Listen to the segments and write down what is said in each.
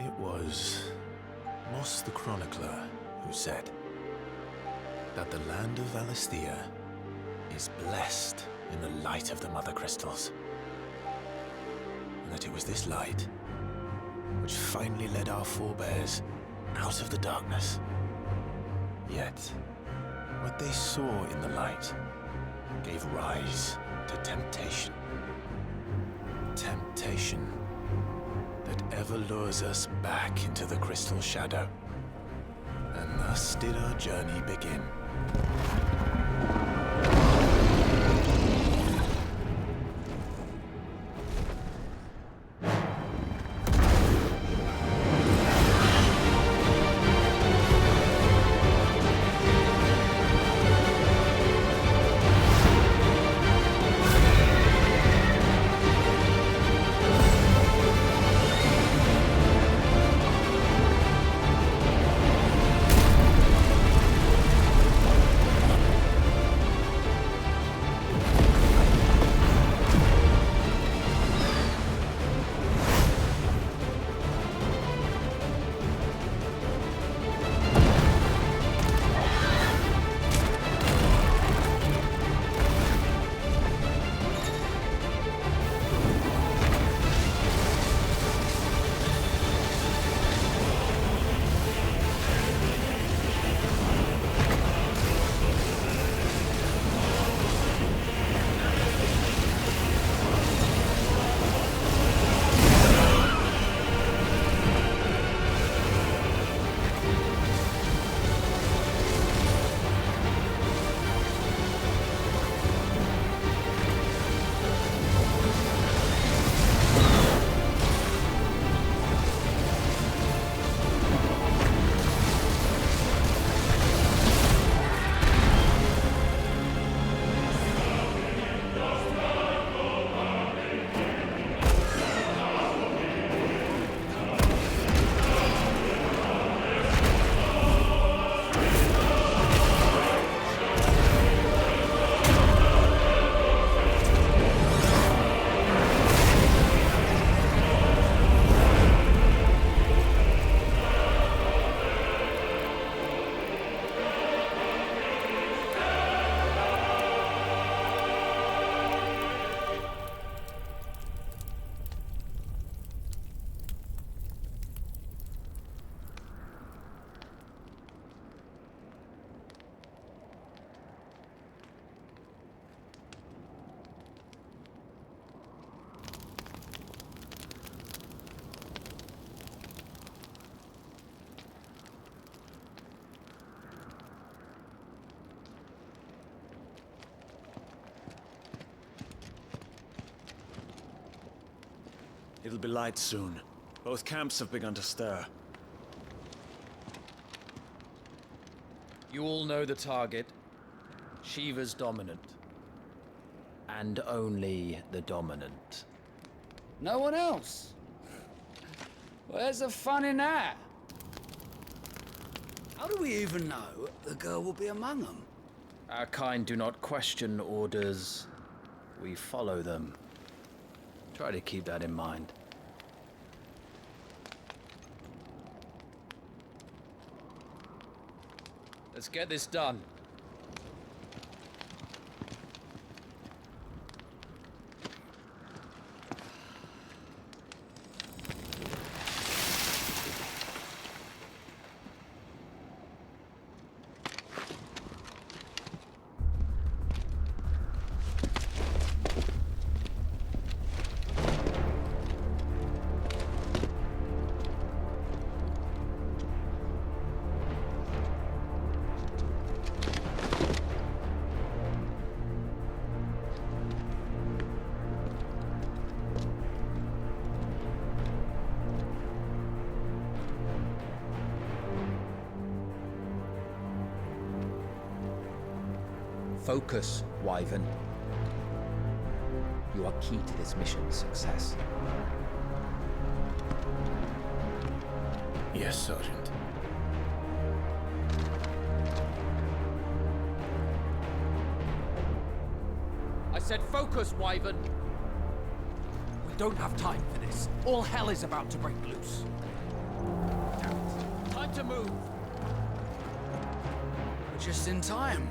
It was Moss the Chronicler who said that the land of Valisthea is blessed in the light of the Mothercrystals, and that it was this light which finally led our forebears out of the darkness. Yet, what they saw in the light gave rise to temptation. Temptation that ever lures us back into the crystal shadow. And thus did our journey begin. It'll be light soon. Both camps have begun to stir. You all know the target. Shiva's dominant. And only the dominant. No one else? Where's the fun in that? How do we even know the girl will be among them? Our kind do not question orders. We follow them. Try to keep that in mind. Let's get this done. Focus, Wyvern. You are key to this mission's success. Yes, Sergeant. I said focus, Wyvern! We don't have time for this. All hell is about to break loose. move. We're just in time.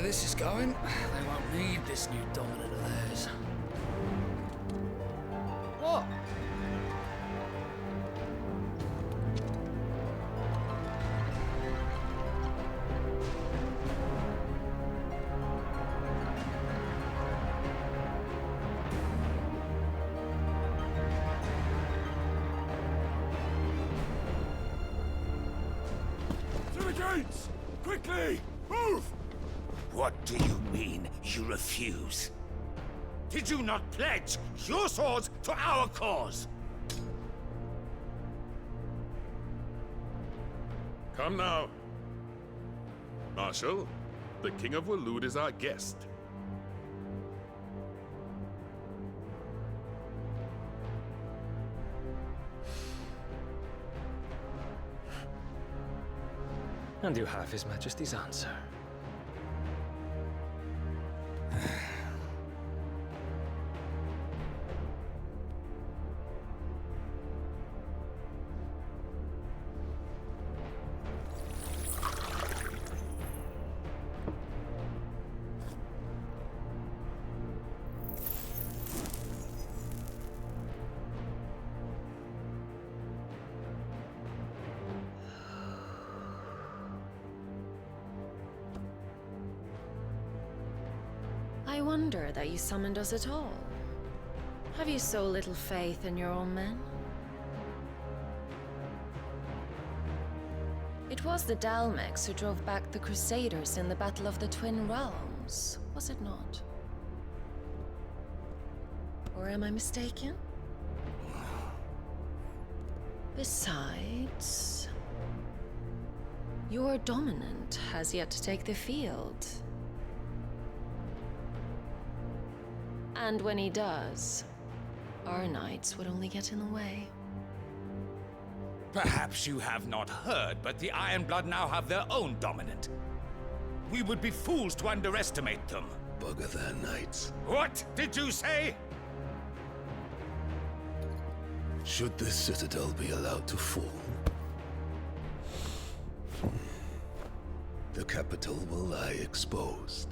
This is going, they won't need this new dominant of theirs. What? To the gates! Quickly! Move! What do you mean, you refuse? Did you not pledge your swords to our cause? Come now. Marshal, the King of Waloed is our guest. And you have His Majesty's answer. I wonder that you summoned us at all. Have you so little faith in your own men? It was the Dalmex who drove back the Crusaders in the Battle of the Twin Realms, was it not? Or am I mistaken? Besides, your dominant has yet to take the field. And when he does, our knights would only get in the way. Perhaps you have not heard, but the Ironblood now have their own dominant. We would be fools to underestimate them. Bugger their knights. What did you say? Should this citadel be allowed to fall, the capital will lie exposed.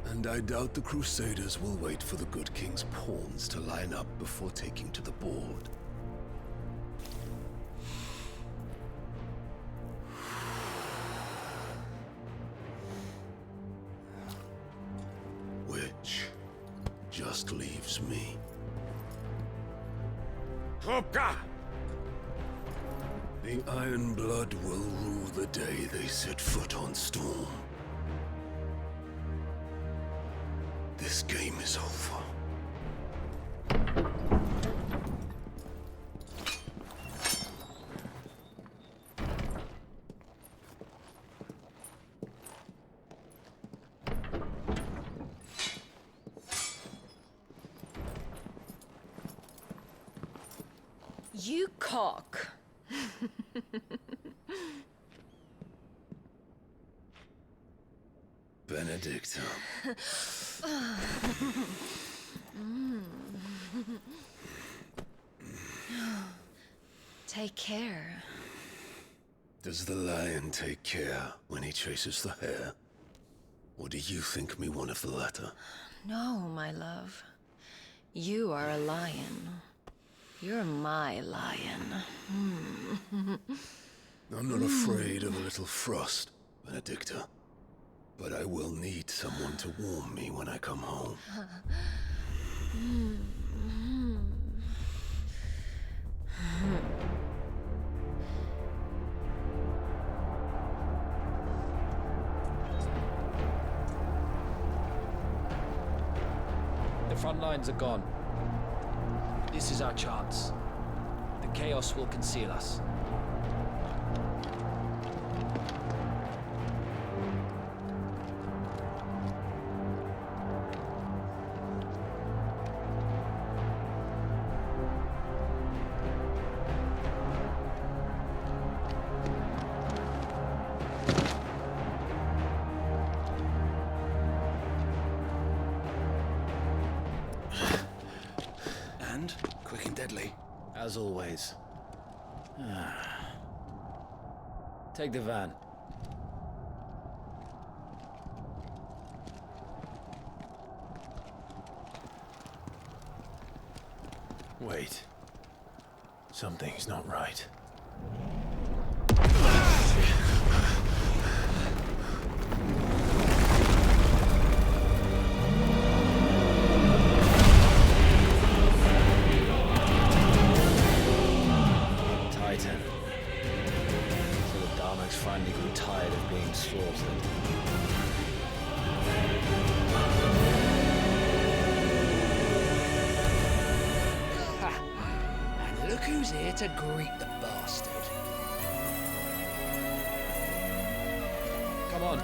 And I doubt the Crusaders will wait for the good king's pawns to line up before taking to the board. Which just leaves me. Hopka! The Ironblood will rue the day they set foot on Storm. This game is over. You cock. Benedicta. Take care. Does the lion take care when he chases the hare? Or do you think me one of the latter? No, my love. You are a lion. You're my lion. I'm not afraid of a little frost, Benedicta. But I will need someone to warm me when I come home. The front lines are gone. This is our chance. The chaos will conceal us. And quick and deadly. As always. Take the van. Wait. Something's not right. Titan. So the Dharmax finally grew tired of being slaughtered. And look who's here to greet the bastard. Come on.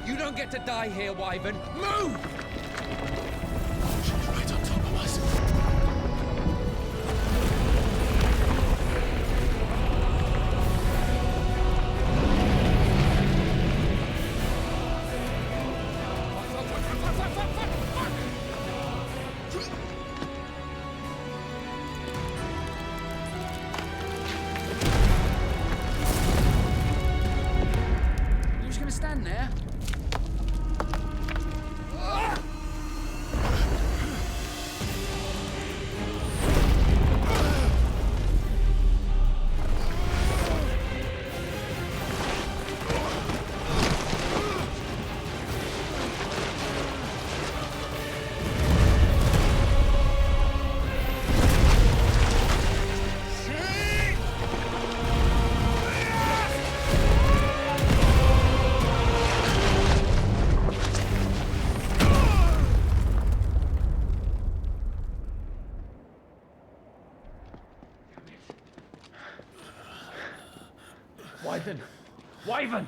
You don't get to die here, Wyvern. Move! She's right on top of us. You're just gonna stand there? Wyvern! Wyvern!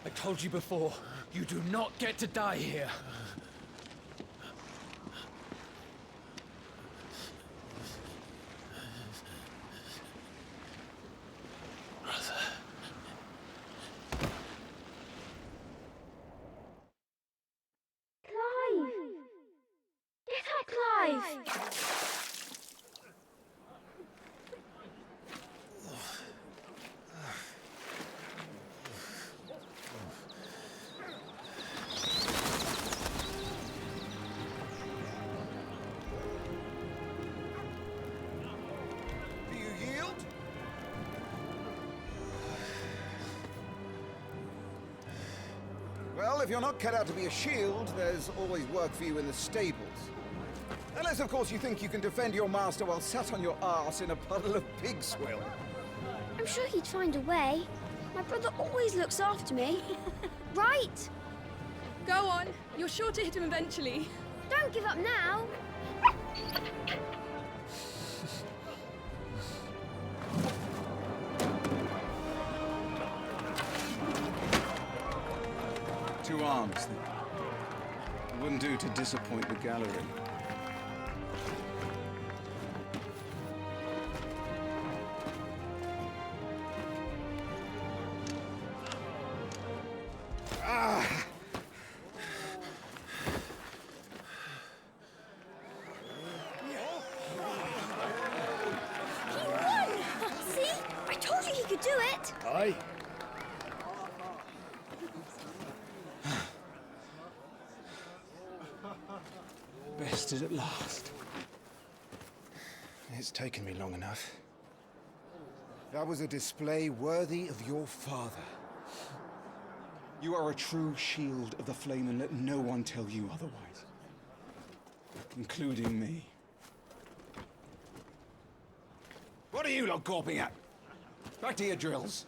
I told you before, you do not get to die here. Well, if you're not cut out to be a shield, there's always work for you in the stables. Unless, of course, you think you can defend your master while sat on your arse in a puddle of pig swill. I'm sure he'd find a way. My brother always looks after me. Right? Go on. You're sure to hit him eventually. Don't give up now. Two arms. It wouldn't do to disappoint the gallery. Bested at last. It's taken me long enough. That was a display worthy of your father. You are a true shield of the flame, and let no one tell you otherwise. Including me. What are you lot gawping at? Back to your drills.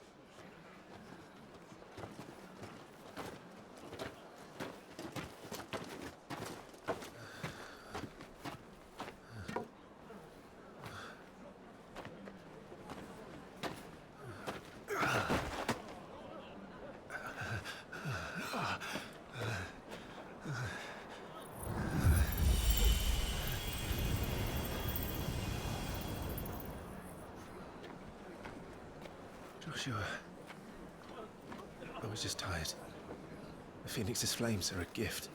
Joshua, I was just tired. The Phoenix's flames are a gift.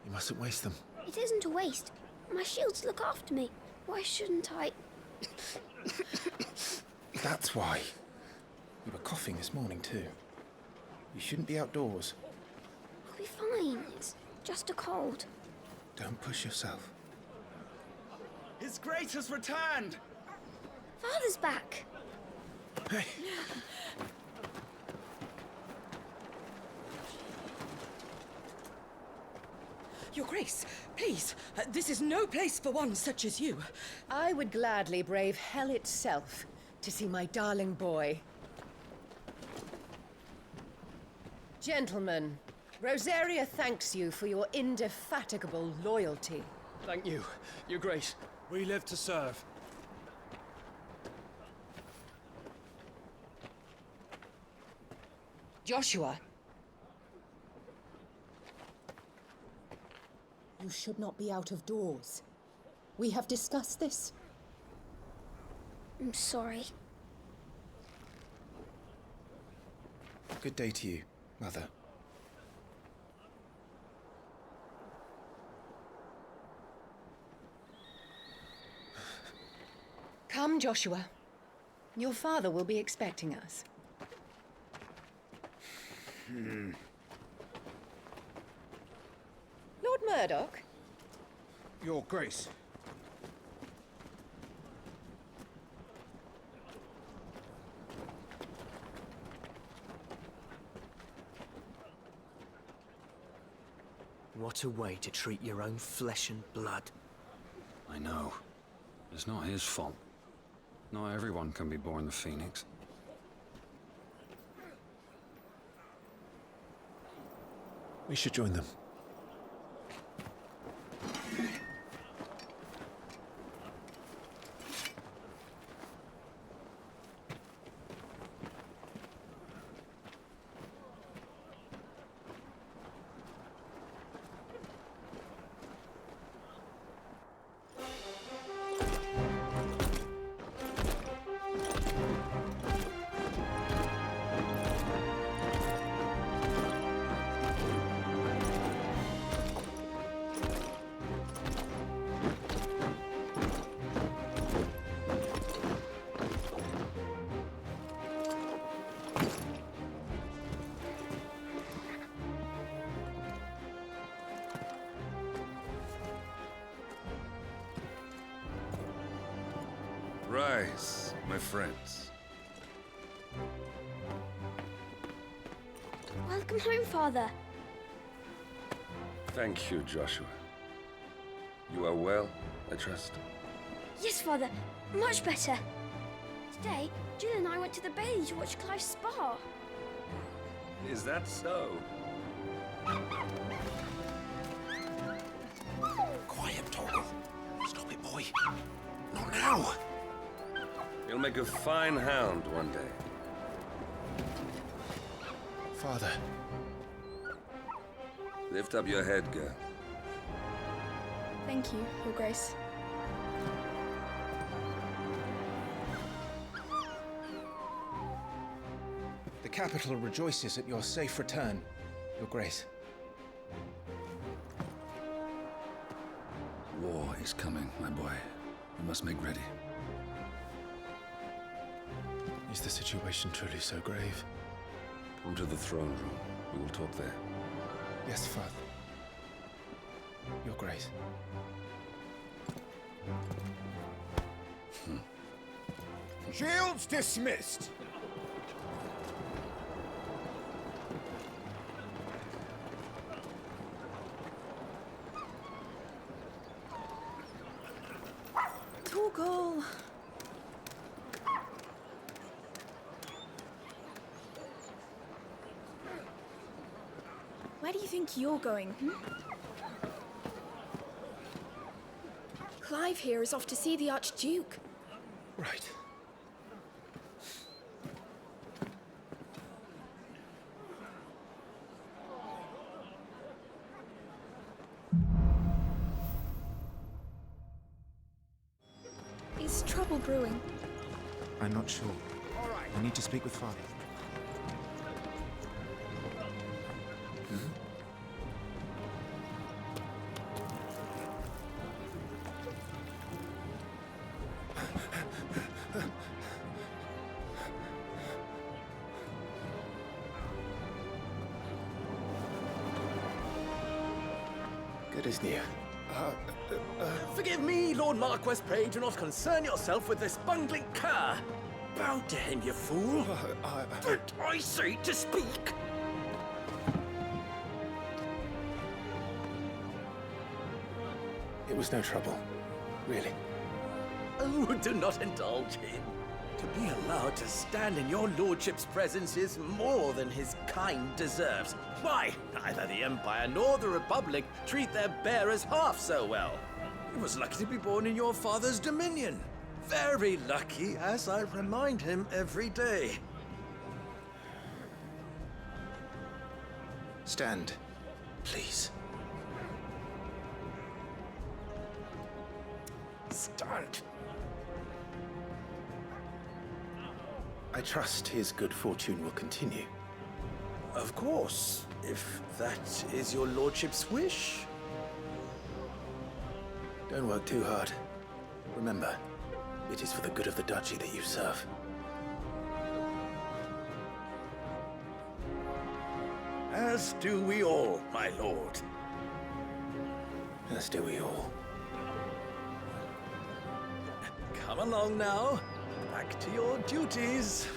You mustn't waste them. It isn't a waste. My shields look after me. Why shouldn't I? That's why. You were coughing this morning too. You shouldn't be outdoors. I'll be fine. It's just a cold. Don't push yourself. His Grace has returned! Father's back. Hey. Your Grace, please, this is no place for one such as you. I would gladly brave hell itself to see my darling boy. Gentlemen, Rosaria thanks you for your indefatigable loyalty. Thank you, Your Grace. We live to serve. Joshua. You should not be out of doors. We have discussed this. I'm sorry. Good day to you, Mother. Come, Joshua. Your father will be expecting us. Lord Murdoch? Your Grace. What a way to treat your own flesh and blood. I know. It's not his fault. Not everyone can be born the Phoenix. We should join them. Rise, my friends. Welcome home, Father. Thank you, Joshua. You are well, I trust. Yes, Father. Much better. Today, Jill and I went to the Bailey to watch Clive's spa. Is that so? Quiet, Torgal. Stop it, boy. Not now. You'll make a fine hound one day. Father. Lift up your head, girl. Thank you, Your Grace. The capital rejoices at your safe return, Your Grace. War is coming, my boy. We must make ready. Is the situation truly so grave? Come to the throne room. We will talk there. Yes, Father. Your Grace. Shields dismissed! Torgal! Where do you think you're going, Clive here is off to see the Archduke. Right. Is trouble brewing? I'm not sure. I need to speak with Father. Good as new. Forgive me, Lord Marquess, pray do not concern yourself with this bungling cur. Bow to him, you fool. Don't I say to speak? It was no trouble, really. Oh, do not indulge him. To be allowed to stand in your lordship's presence is more than his kind deserves. Why, neither the Empire nor the Republic treat their bearers half so well. He was lucky to be born in your father's dominion. Very lucky, as I remind him every day. Stand, please. Stand. I trust his good fortune will continue. Of course, if that is your lordship's wish. Don't work too hard. Remember, it is for the good of the duchy that you serve. As do we all, my lord. As do we all. Come along now. Back to your duties.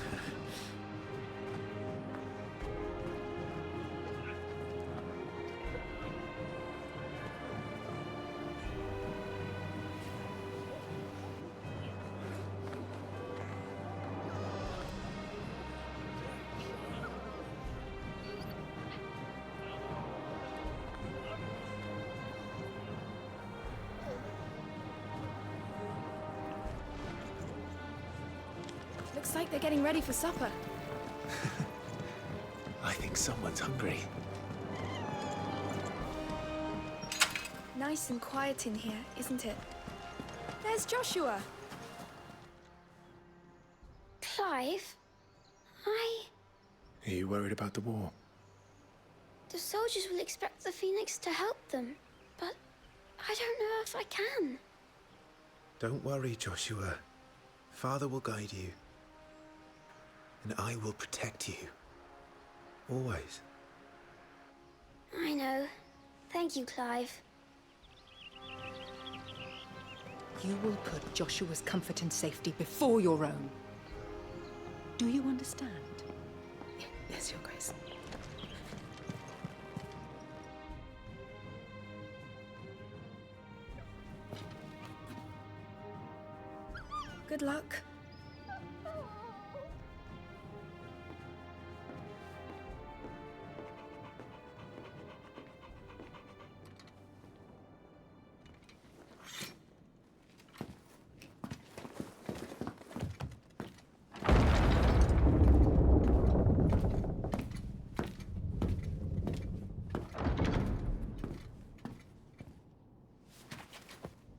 Looks like they're getting ready for supper. I think someone's hungry. Nice and quiet in here, isn't it? There's Joshua. Clive? Are you worried about the war? The soldiers will expect the Phoenix to help them, but I don't know if I can. Don't worry, Joshua. Father will guide you. And I will protect you. Always. I know. Thank you, Clive. You will put Joshua's comfort and safety before your own. Do you understand? Yes, Your Grace. Good luck.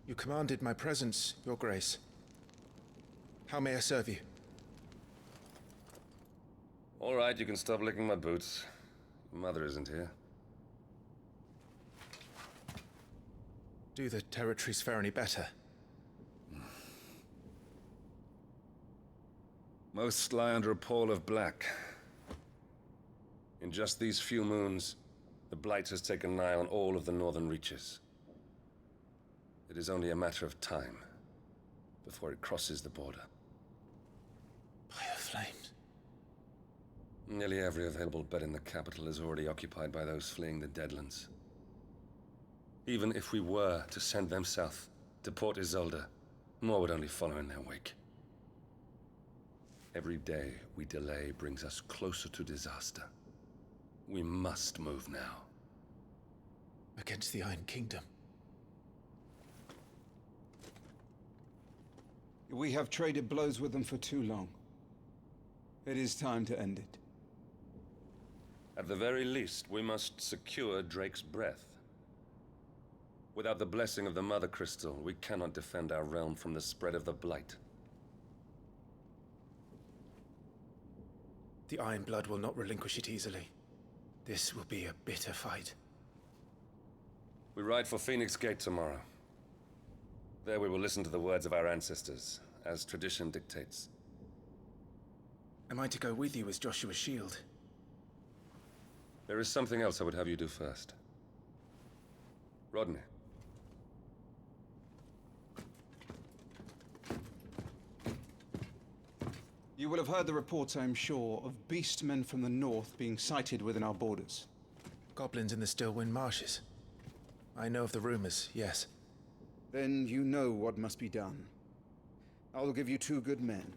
You commanded my presence, Your Grace. How may I serve you? All right, you can stop licking my boots. Your mother isn't here. Do the territories fare any better? Most lie under a pall of black. In just these few moons, the Blight has taken nigh on all of the northern reaches. It is only a matter of time before it crosses the border. Flames. Nearly every available bed in the capital is already occupied by those fleeing the Deadlands. Even if we were to send them south, to Port Isolde, more would only follow in their wake. Every day we delay brings us closer to disaster. We must move now. Against the Iron Kingdom. We have traded blows with them for too long. It is time to end it. At the very least, we must secure Drake's breath. Without the blessing of the Mothercrystal, we cannot defend our realm from the spread of the Blight. The Iron Blood will not relinquish it easily. This will be a bitter fight. We ride for Phoenix Gate tomorrow. There we will listen to the words of our ancestors, as tradition dictates. Am I to go with you as Joshua's shield? There is something else I would have you do first. Rodney. You will have heard the reports, I am sure, of beastmen from the north being sighted within our borders. Goblins in the Stillwind Marshes. I know of the rumors, yes. Then you know what must be done. I will give you 2 good men.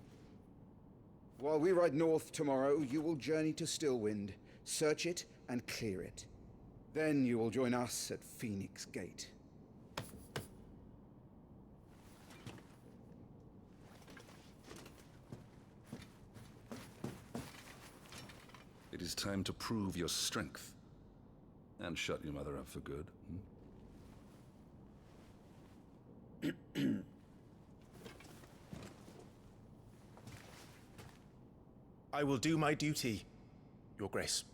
While we ride north tomorrow, you will journey to Stillwind, search it, and clear it. Then you will join us at Phoenix Gate. It is time to prove your strength. And shut your mother up for good. I will do my duty, Your Grace.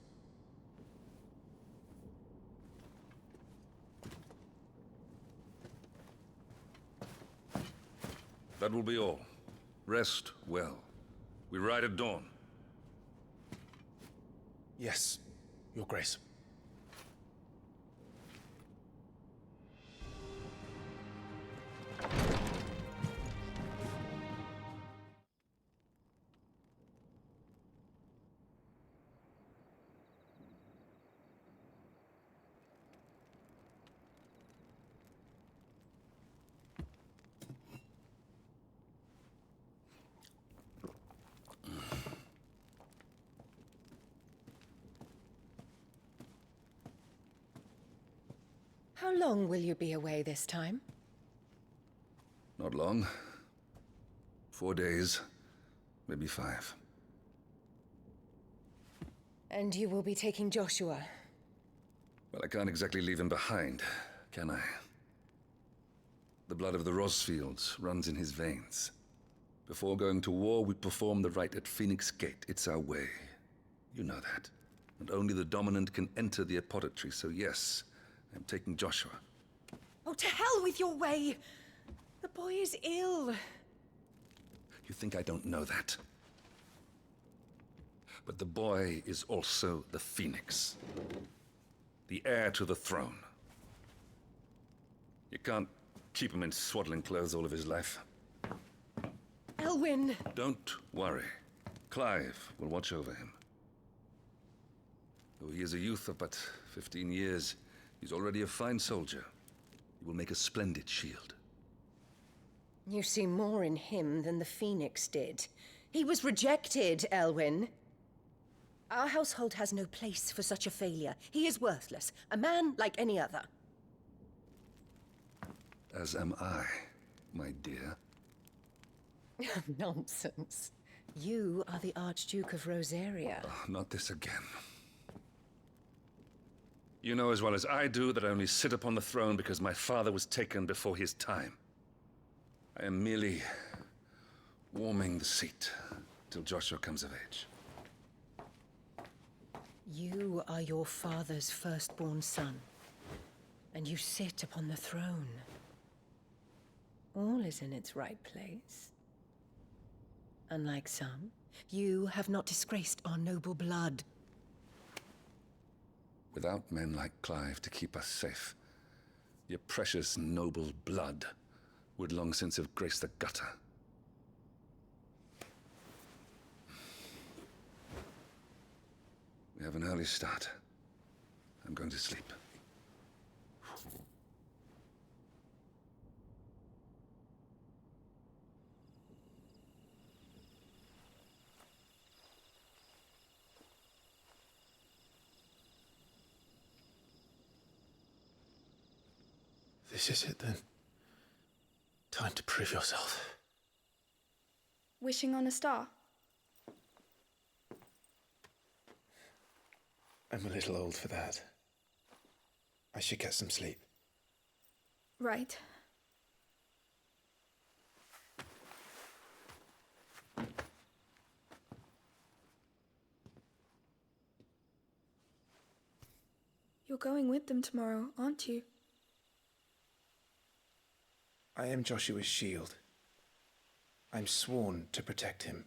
That will be all. Rest well. We ride at dawn. Yes, Your Grace. How long will you be away this time? Not long. 4 days, maybe 5. And you will be taking Joshua? Well, I can't exactly leave him behind, can I? The blood of the Rosfields runs in his veins. Before going to war, we perform the rite at Phoenix Gate. It's our way. You know that. And only the dominant can enter the apothecary, so yes, I'm taking Joshua. Oh, to hell with your way! The boy is ill. You think I don't know that? But the boy is also the Phoenix. The heir to the throne. You can't keep him in swaddling clothes all of his life. Elwyn! Don't worry. Clive will watch over him. Though he is a youth of but 15 years, he's already a fine soldier. He will make a splendid shield. You see more in him than the Phoenix did. He was rejected, Elwyn. Our household has no place for such a failure. He is worthless, a man like any other. As am I, my dear. Nonsense. You are the Archduke of Rosaria. Oh, not this again. You know as well as I do that I only sit upon the throne because my father was taken before his time. I am merely warming the seat till Joshua comes of age. You are your father's firstborn son, and you sit upon the throne. All is in its right place. Unlike some, you have not disgraced our noble blood. Without men like Clive to keep us safe, your precious noble blood would long since have graced the gutter. We have an early start. I'm going to sleep. This is it, then. Time to prove yourself. Wishing on a star? I'm a little old for that. I should get some sleep. Right. You're going with them tomorrow, aren't you? I am Joshua's shield. I'm sworn to protect him.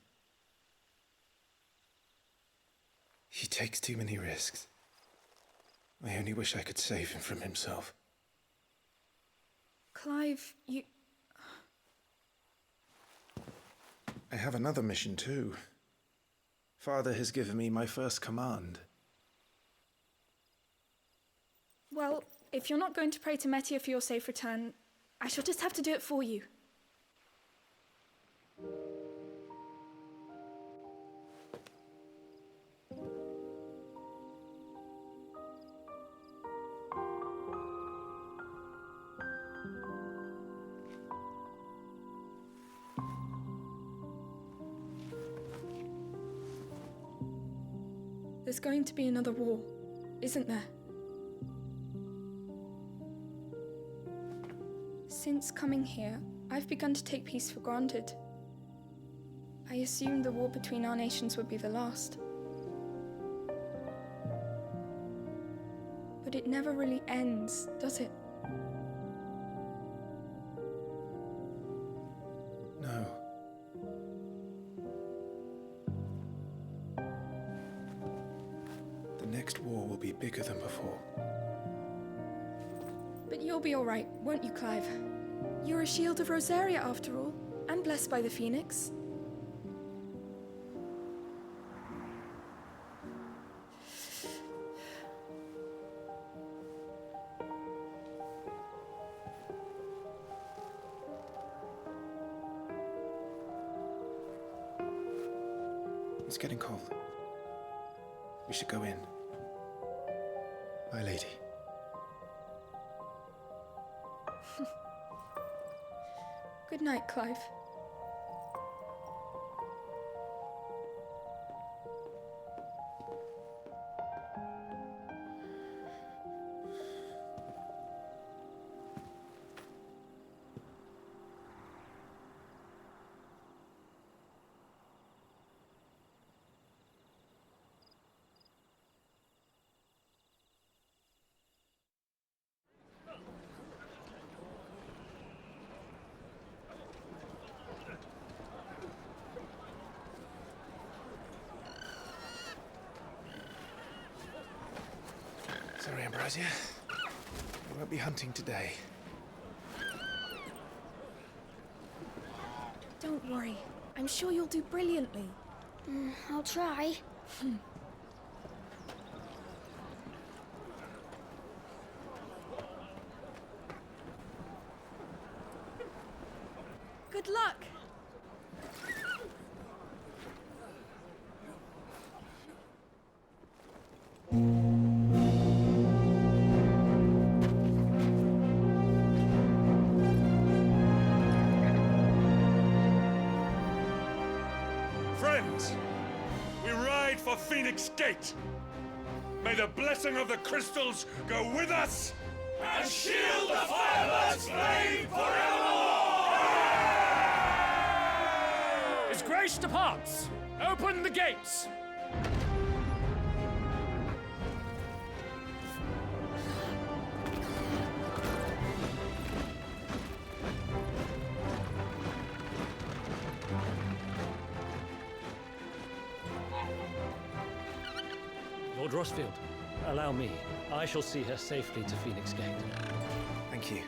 He takes too many risks. I only wish I could save him from himself. Clive, you... I have another mission too. Father has given me my first command. Well, if you're not going to pray to Metia for your safe return, I shall just have to do it for you. There's going to be another war, isn't there? Since coming here, I've begun to take peace for granted. I assumed the war between our nations would be the last. But it never really ends, does it? No. The next war will be bigger than before. But you'll be all right, won't you, Clive? You're a shield of Rosaria, after all, and blessed by the Phoenix. It's getting cold. We should go in. My lady. Good night, Clive. Sorry, Ambrosia. We won't be hunting today. Don't worry. I'm sure you'll do brilliantly. I'll try. Good luck! Friends, we ride for Phoenix Gate. May the blessing of the crystals go with us and shield the Firebird's flame forevermore! His Grace departs! Open the gates! Lord Rossfield, allow me. I shall see her safely to Phoenix Gate. Thank you.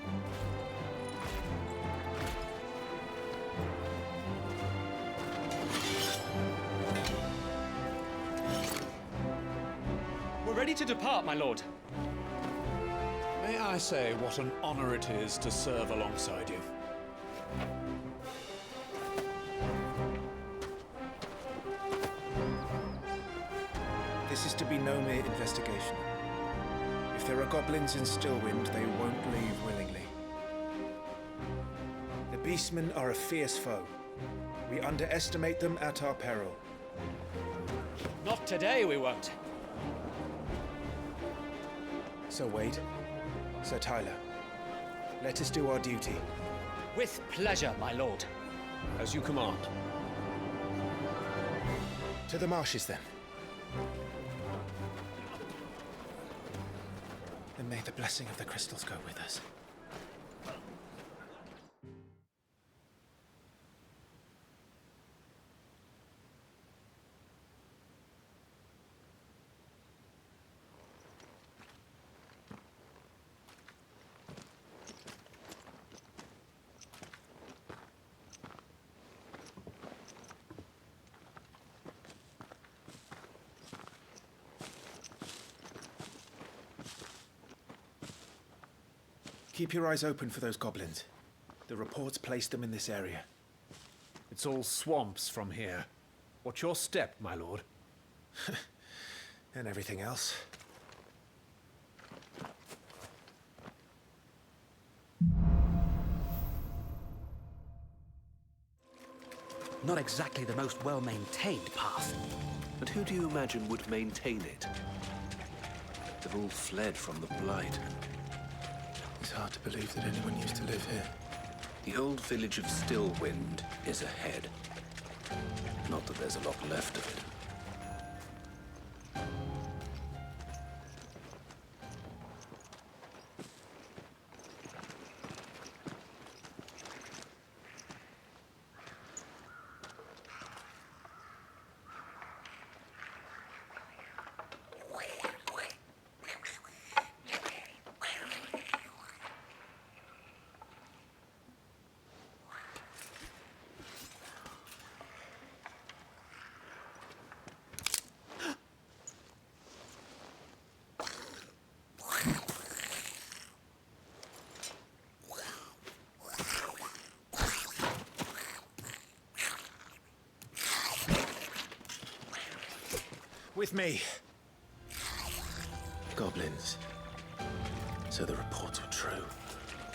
We're ready to depart, my lord. May I say what an honor it is to serve alongside you? This is to be no mere investigation. If there are goblins in Stillwind, they won't leave willingly. The Beastmen are a fierce foe. We underestimate them at our peril. Not today, we won't. Sir Wade, Sir Tyler, let us do our duty. With pleasure, my lord. As you command. To the marshes, then. And may the blessing of the crystals go with us. Keep your eyes open for those goblins. The reports place them in this area. It's all swamps from here. What's your step, my lord? And everything else. Not exactly the most well-maintained path. And who do you imagine would maintain it? They've all fled from the Blight. It's hard to believe that anyone used to live here. The old village of Stillwind is ahead. Not that there's a lot left of it. With me. Goblins. So the reports were true.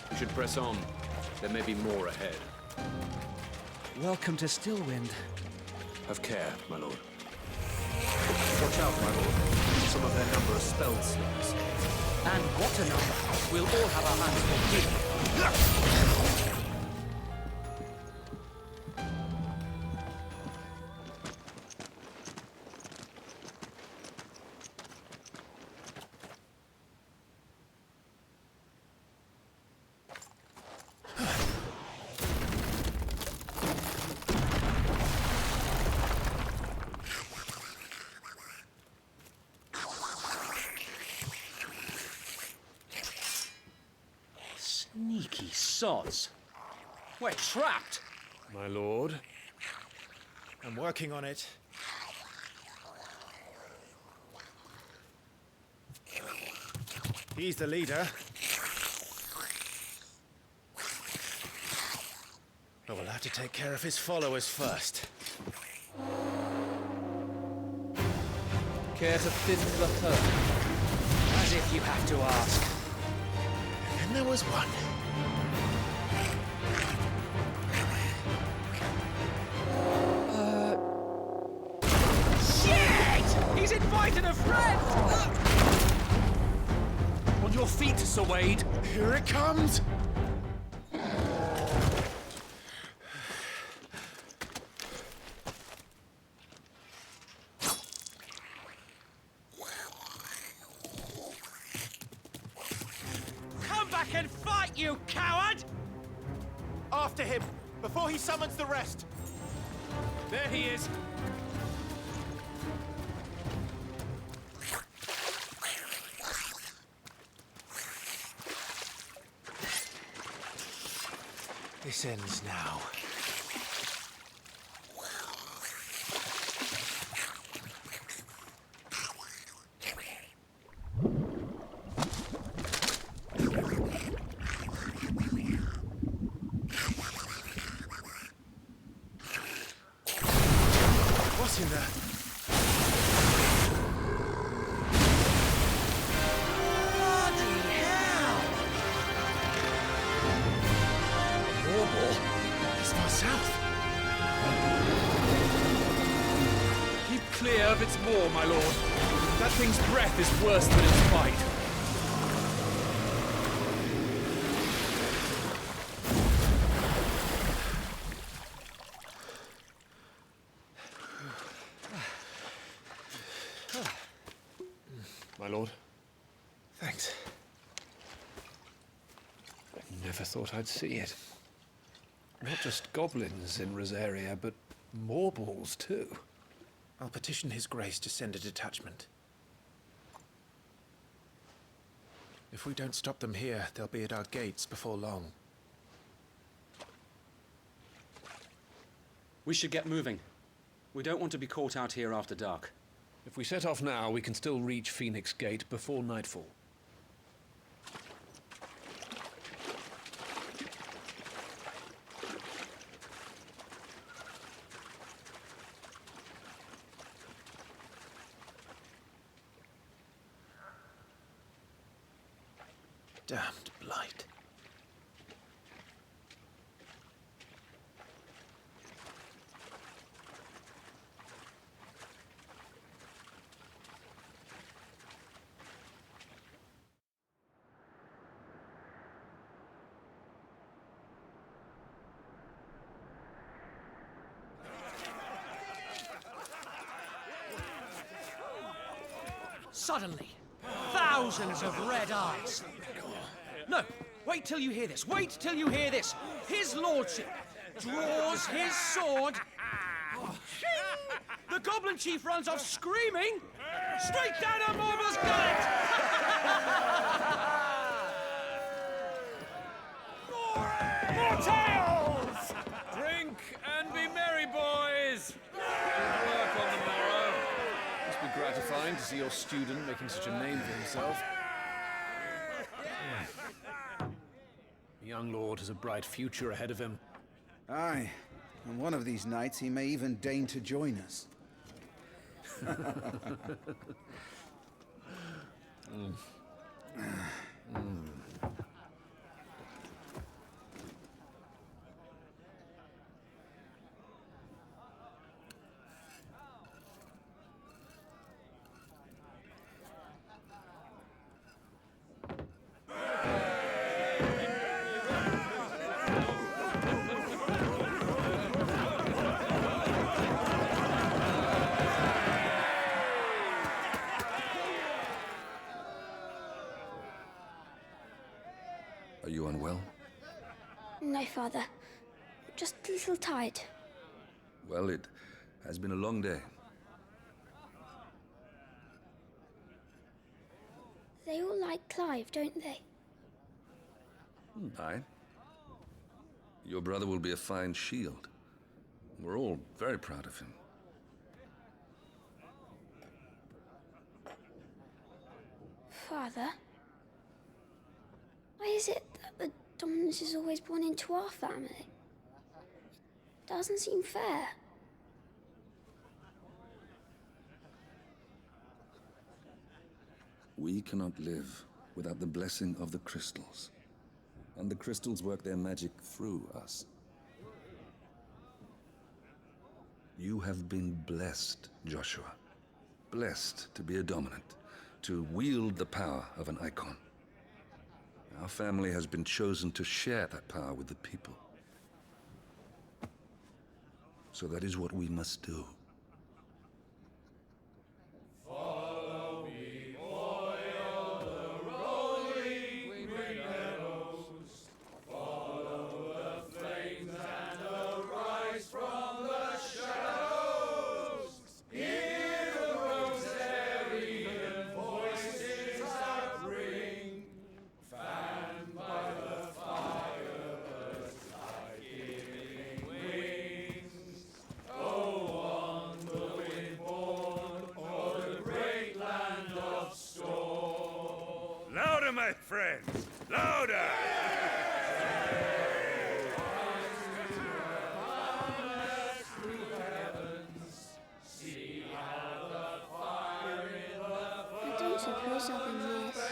We should press on. There may be more ahead. Welcome to Stillwind. Have care, my lord. Watch out, my lord. Some of their number are spell slings. And what a number! We'll all have our hands full. Sneaky sods. We're trapped. My lord. I'm working on it. He's the leader. But we'll have to take care of his followers first. Care to thin the herd? As if you have to ask. And there was one. Shit! He's invited a friend! On your feet, Sir Wade. Here it comes! Come back and fight, you coward! After him, before he summons the rest! There he is. This ends now. What's in there? Keep clear of its maw, my lord. That thing's breath is worse than its bite. My lord. Thanks. I never thought I'd see it. Not just goblins in Rosaria, but morbles too. I'll petition His Grace to send a detachment. If we don't stop them here, they'll be at our gates before long. We should get moving. We don't want to be caught out here after dark. If we set off now, we can still reach Phoenix Gate before nightfall. Damned blight. Suddenly, thousands of red eyes. No, wait till you hear this. Wait till you hear this. His lordship draws his sword. The goblin chief runs off screaming straight down a Morble's gullet. More tales! Drink and be merry, boys! Good work on the morrow. Must be gratifying to see your student making such a name for himself. The young lord has a bright future ahead of him. Aye, and one of these nights he may even deign to join us. Are you unwell? No, Father. Just a little tired. Well, it has been a long day. They all like Clive, don't they? Aye. Your brother will be a fine shield. We're all very proud of him. Father? Why is it that the dominance is always born into our family? It doesn't seem fair. We cannot live without the blessing of the crystals. And the crystals work their magic through us. You have been blessed, Joshua. Blessed to be a dominant, to wield the power of an Eikon. Our family has been chosen to share that power with the people. So that is what we must do. Louder, my friends! Louder! I don't suppose I've been missed.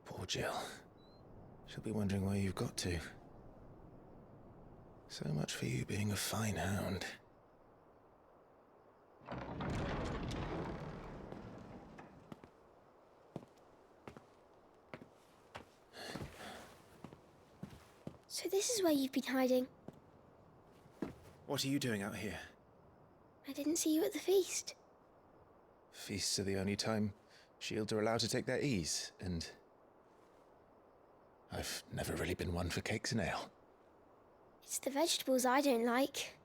Poor Jill. She'll be wondering where you've got to. So much for you being a fine hound. So this is where you've been hiding. What are you doing out here? I didn't see you at the feast. Feasts are the only time shields are allowed to take their ease, and I've never really been one for cakes and ale. It's the vegetables I don't like.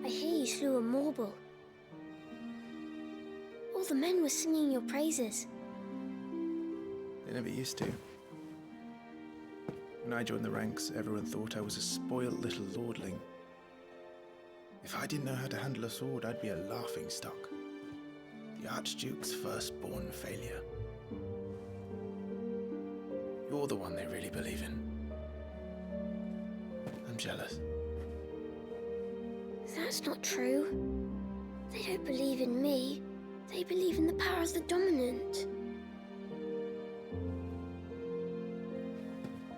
I hear you slew a Morble. All the men were singing your praises. They never used to. When I joined the ranks, everyone thought I was a spoiled little lordling. If I didn't know how to handle a sword, I'd be a laughingstock. The Archduke's firstborn failure. You're the one they really believe in. I'm jealous. That's not true. They don't believe in me. They believe in the power of the dominant.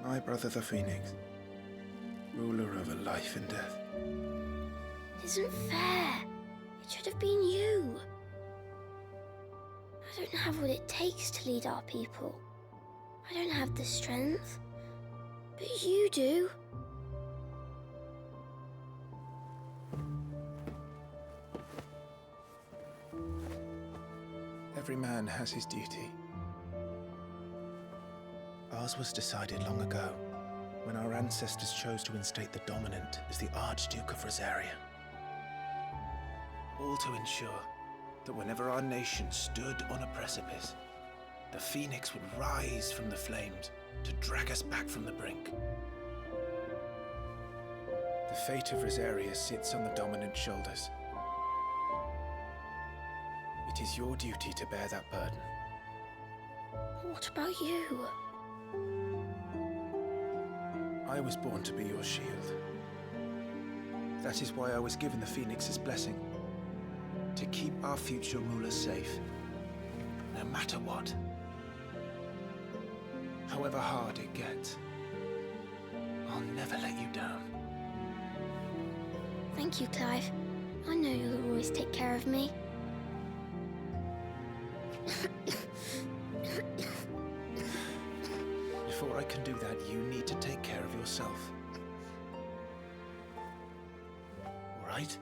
My brother the Phoenix, ruler over life and death. It isn't fair. It should have been you. I don't have what it takes to lead our people. I don't have the strength. But you do. Every man has his duty. Ours was decided long ago, when our ancestors chose to instate the dominant as the Archduke of Rosaria. All to ensure that whenever our nation stood on a precipice, the Phoenix would rise from the flames to drag us back from the brink. The fate of Rosaria sits on the dominant's shoulders. It is your duty to bear that burden. What about you? I was born to be your shield. That is why I was given the Phoenix's blessing. To keep our future rulers safe. No matter what. However hard it gets. I'll never let you down. Thank you, Clive. I know you'll always take care of me. If before I can do that, you need to take care of yourself. All right?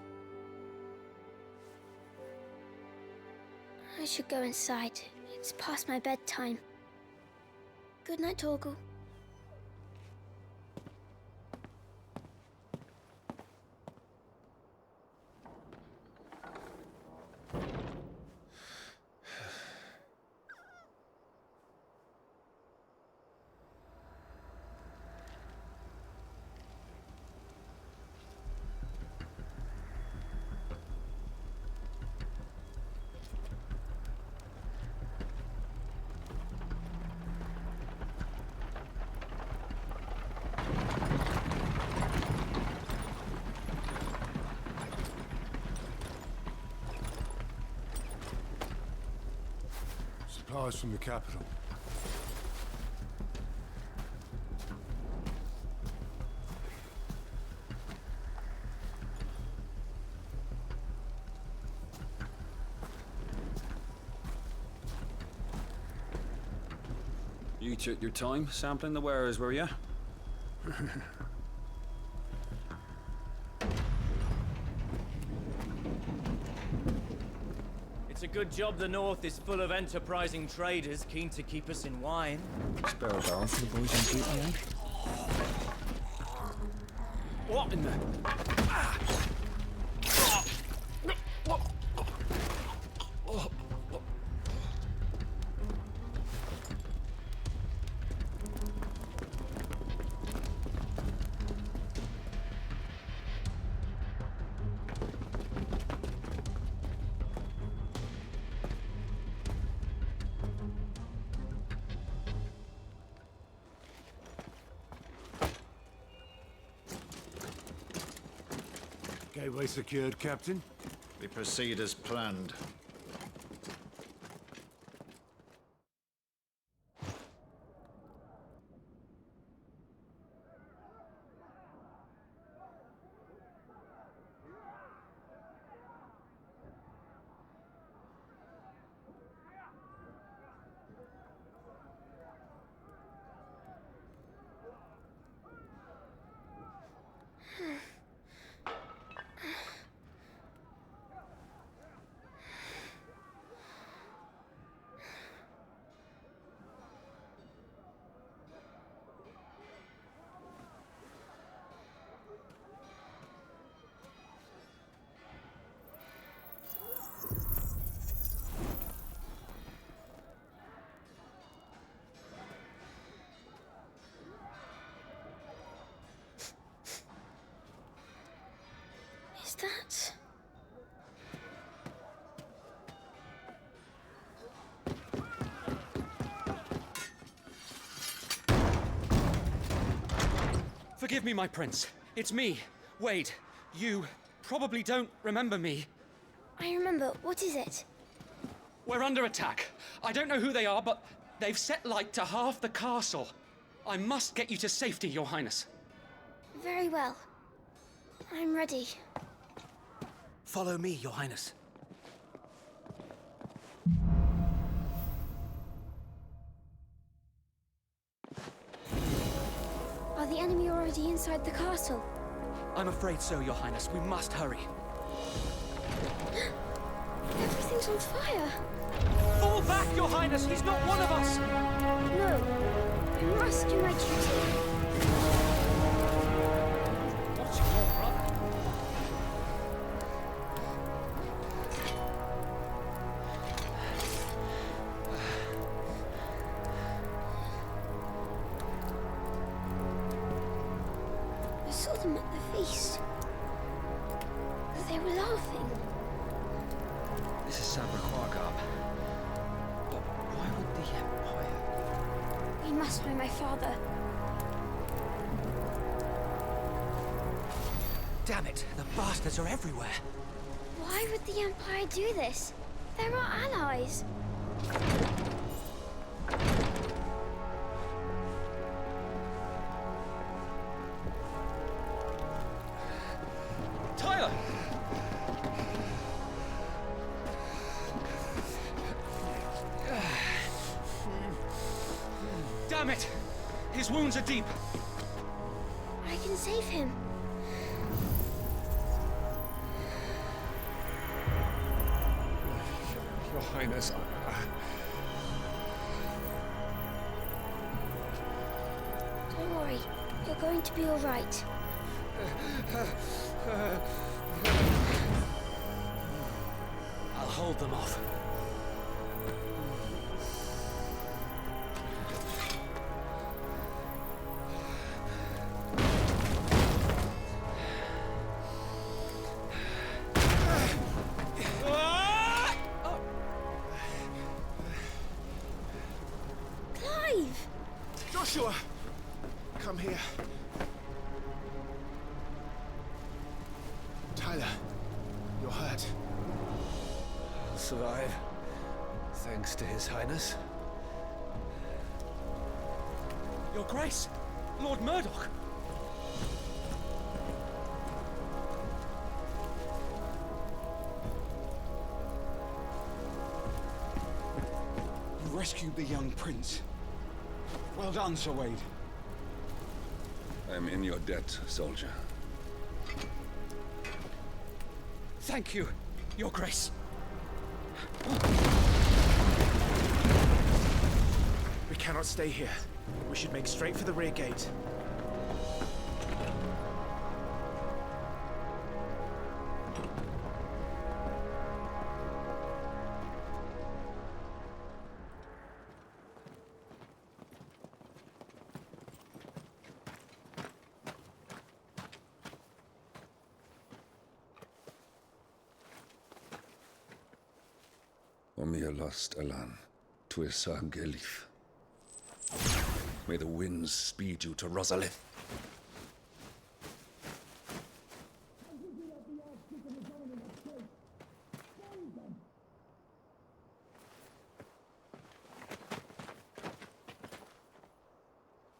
I should go inside. It's past my bedtime. Good night, Torgal. Supplies from the capital. You took your time sampling the wares, were you? It's a good job the North is full of enterprising traders keen to keep us in wine. Spare a barrel for the boys on duty, eh? What in the... Gateway secured, Captain. We proceed as planned. That? Forgive me, my prince. It's me, Wade. You probably don't remember me. I remember. What is it? We're under attack. I don't know who they are, but they've set light to half the castle. I must get you to safety, Your Highness. Very well. I'm ready. Follow me, Your Highness. Are the enemy already inside the castle? I'm afraid so, Your Highness. We must hurry. Everything's on fire. Fall back, Your Highness! He's not one of us! No. I must do my duty. What's your brother? I saw them at the feast. They were laughing. This is Sabraquagab. But why would the Empire... We must find my father. Damn it! The bastards are everywhere! Why would the Empire do this? They're our allies. Tyler! Damn it! His wounds are deep. I can save him. Your Highness, Don't worry. You're going to be all right. I'll hold them off. Clive! Joshua! Come here. Tyler, you're hurt. I'll survive. Thanks to His Highness. Your Grace! Lord Murdoch! You rescued the young prince. Well done, Sir Wade. I'm in your debt, soldier. Thank you, Your Grace. We cannot stay here. We should make straight for the rear gate. Omia lost Alan, Tuisa Gelith. May the winds speed you to Rosalith.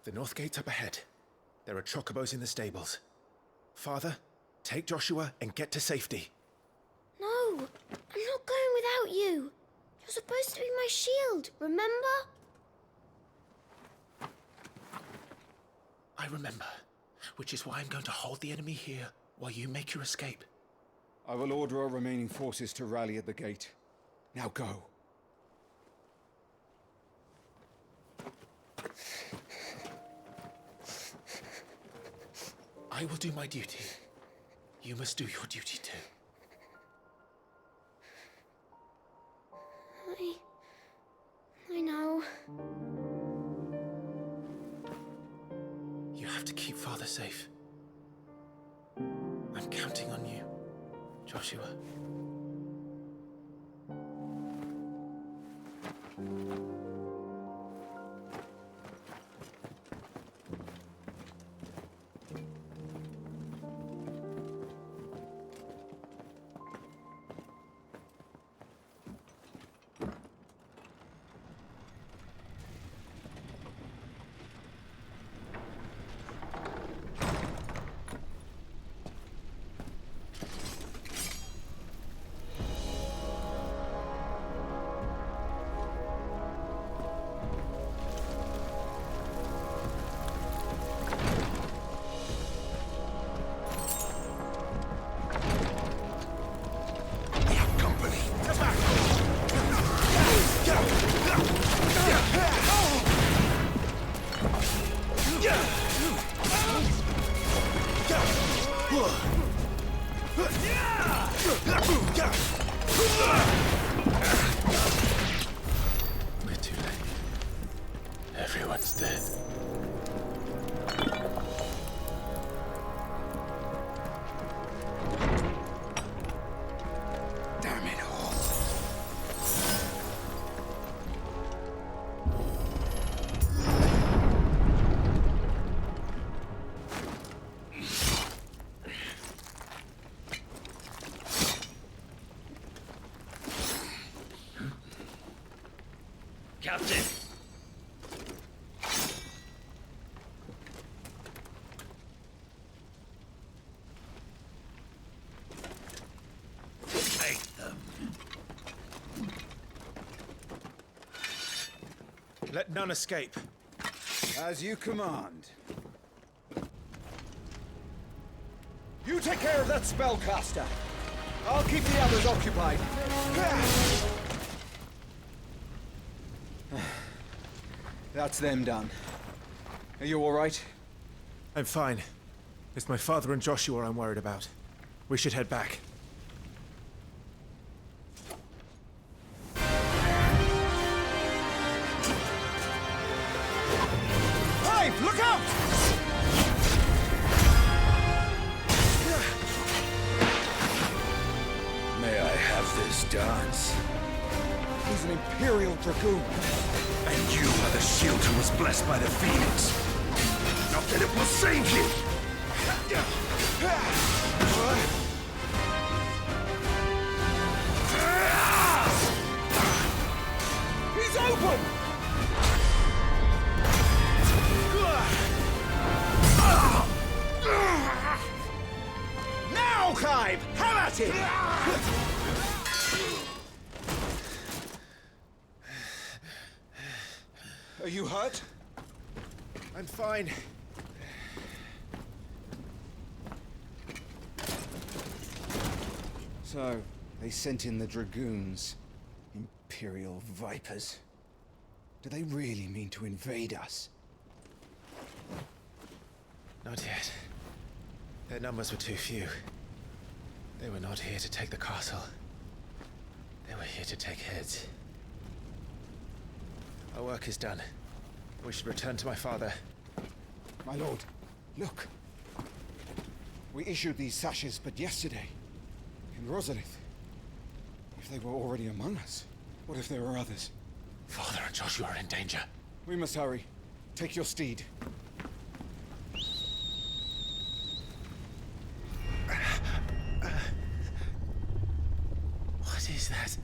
The north gate's up ahead. There are chocobos in the stables. Father, take Joshua and get to safety. No, I'm not going without you. You're supposed to be my shield, remember? I remember, which is why I'm going to hold the enemy here while you make your escape. I will order our remaining forces to rally at the gate. Now go. I will do my duty. You must do your duty too. I know. You have to keep Father safe. I'm counting on you, Joshua. We're too late. Everyone's dead. Damn it all. Captain! Take them. Let none escape. As you command. You take care of that spellcaster. I'll keep the others occupied. That's them done. Are you all right? I'm fine. It's my father and Joshua I'm worried about. We should head back. Hey, look out! May I have this dance? He's an Imperial Dragoon. And you are the shield who was blessed by the Phoenix. Not that it will save you! He's open! Now, Clive! Have at it! Are you hurt? I'm fine. So, they sent in the Dragoons. Imperial Vipers. Do they really mean to invade us? Not yet. Their numbers were too few. They were not here to take the castle. They were here to take heads. Our work is done. We should return to my father. My lord, look. We issued these sashes but yesterday. In Rosalith. If they were already among us, what if there were others? Father and Joshua are in danger. We must hurry. Take your steed. What is that?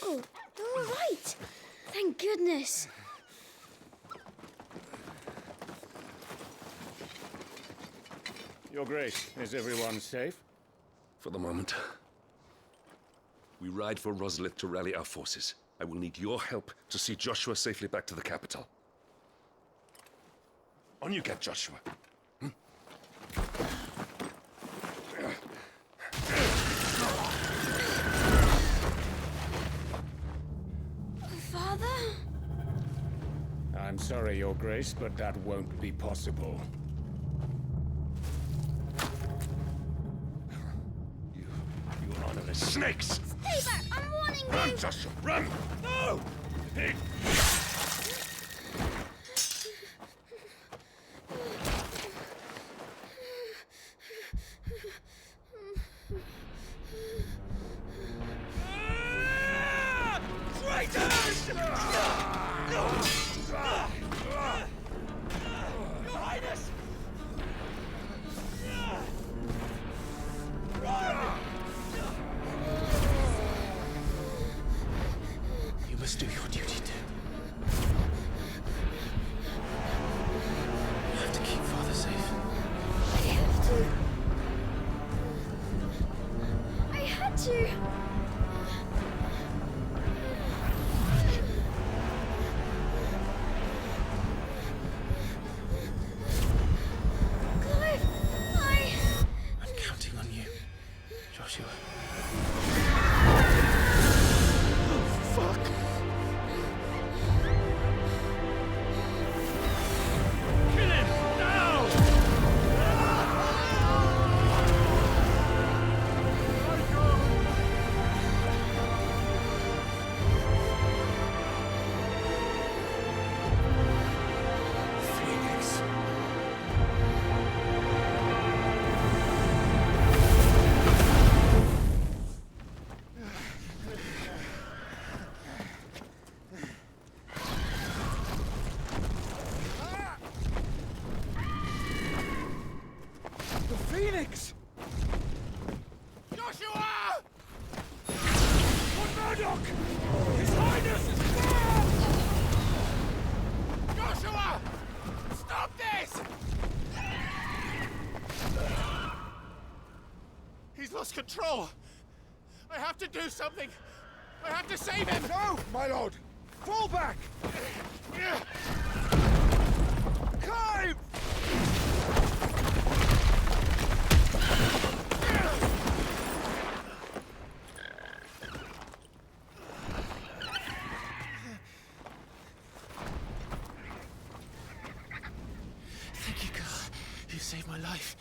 Uncle, you're all right. Thank goodness. Your Grace, is everyone safe? For the moment. We ride for Rosalith to rally our forces. I will need your help to see Joshua safely back to the capital. On you get, Joshua. Father? I'm sorry, Your Grace, but that won't be possible. You honorless snakes! Stay back! I'm warning you! Run, Joshua, run! No! Traitors! Your Highness! You must do your duty too. You have to keep Father safe. I have to. I had to. I'm counting on you, Joshua. Oh, fuck. Kill him! Now! Phoenix. Joshua! Lord Murdoch! His Highness! Joshua! Stop this! He's lost control. I have to do something. I have to save him. No, my lord. Fall back. Climb! Thank you, girl. You saved my life.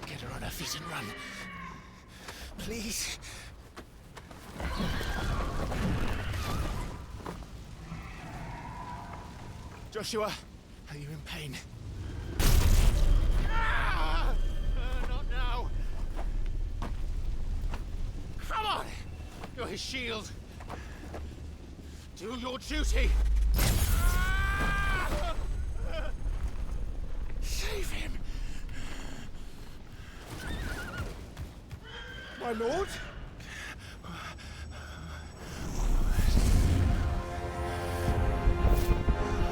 Get her on her feet and run. Please. Joshua, are you in pain? Not now. Come on! You're his shield. Do your duty. Save him. My lord?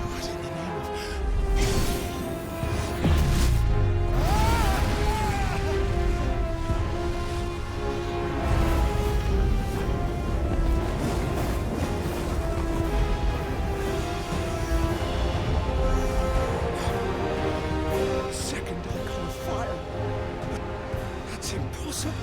What in the name of... Second Eikon fire. That's impossible.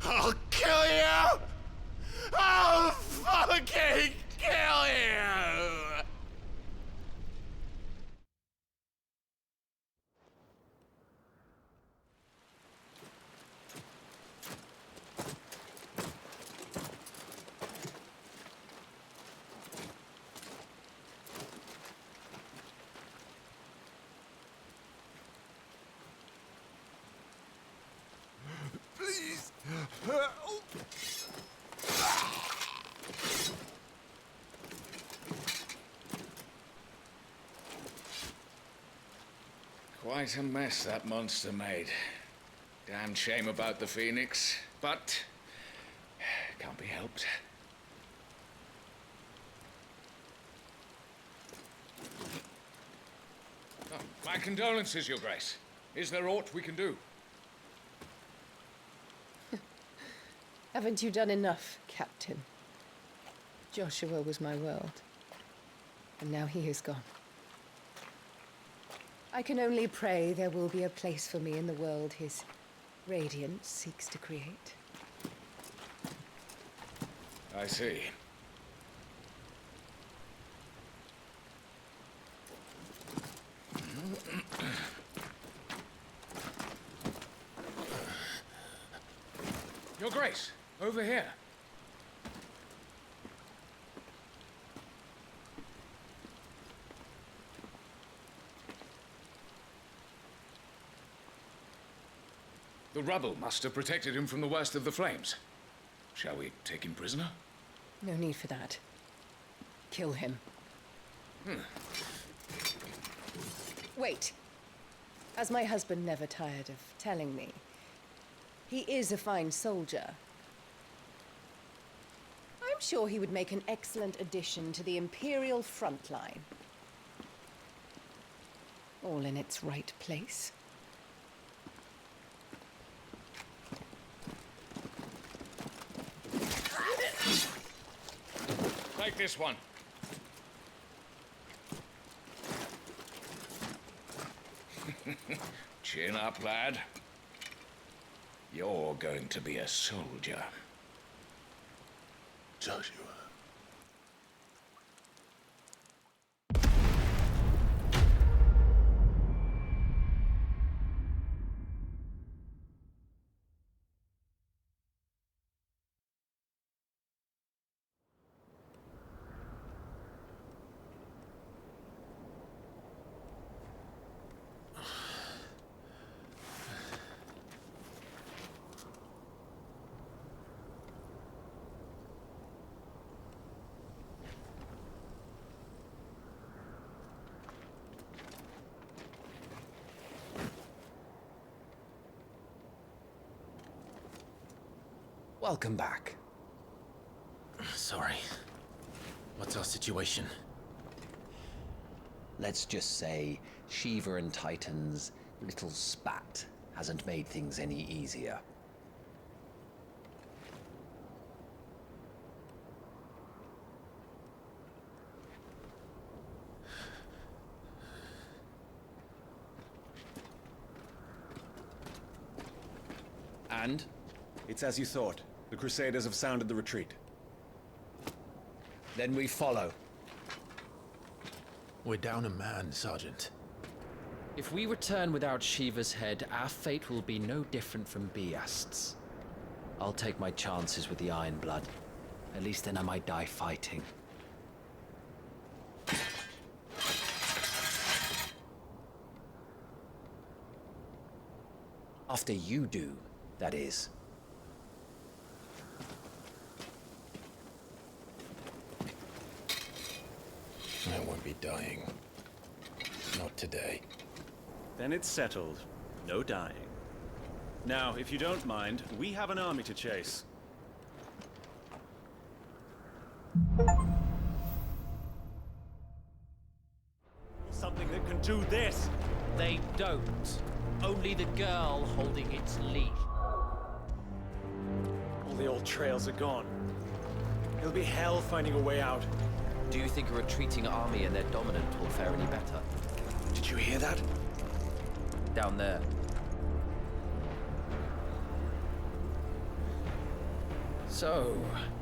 I'll kill you! I'll fucking kill you! Please. Quite a mess that monster made. Damn shame about the Phoenix, but can't be helped. Oh, my condolences, Your Grace. Is there aught we can do? Haven't you done enough, Captain? Joshua was my world, and now he is gone. I can only pray there will be a place for me in the world his radiance seeks to create. I see. Your Grace, over here. The rubble must have protected him from the worst of the flames. Shall we take him prisoner? No need for that. Kill him. Wait. As my husband never tired of telling me, he is a fine soldier. I'm sure he would make an excellent addition to the Imperial front line. All in its right place. Take this one. Chin up, lad. You're going to be a soldier. Joshua. Welcome back. Sorry. What's our situation? Let's just say Shiva and Titan's little spat hasn't made things any easier. And? It's as you thought. The Crusaders have sounded the retreat. Then we follow. We're down a man, Sergeant. If we return without Shiva's head, our fate will be no different from Biast's. I'll take my chances with the Iron Blood. At least then I might die fighting. After you do, that is. I won't be dying. Not today. Then it's settled. No dying. Now, if you don't mind, we have an army to chase. Something that can do this! They don't. Only the girl holding its leash. All the old trails are gone. It'll be hell finding a way out. Do you think a retreating army and their dominant will fare any better? Did you hear that? Down there. So,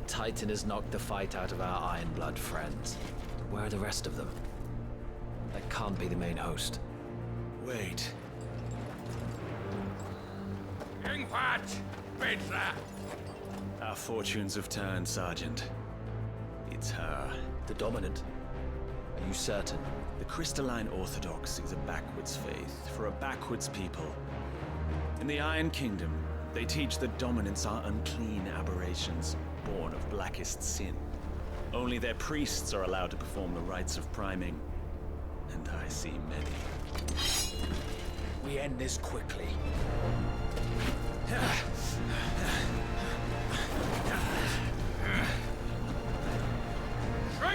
Titan has knocked the fight out of our Iron Blood friends. Where are the rest of them? That can't be the main host. Wait. Our fortunes have turned, Sergeant. It's her. The Dominant? Are you certain? The Crystalline Orthodox is a backwards faith for a backwards people. In the Iron Kingdom, they teach that dominants are unclean aberrations, born of blackest sin. Only their priests are allowed to perform the rites of priming, and I see many. We end this quickly.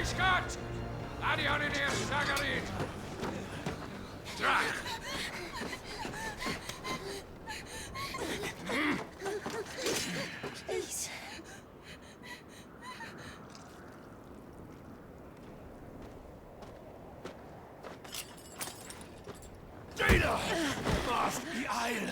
Scott! Adion in here, Sagarin! Please. Data! Must be Eile!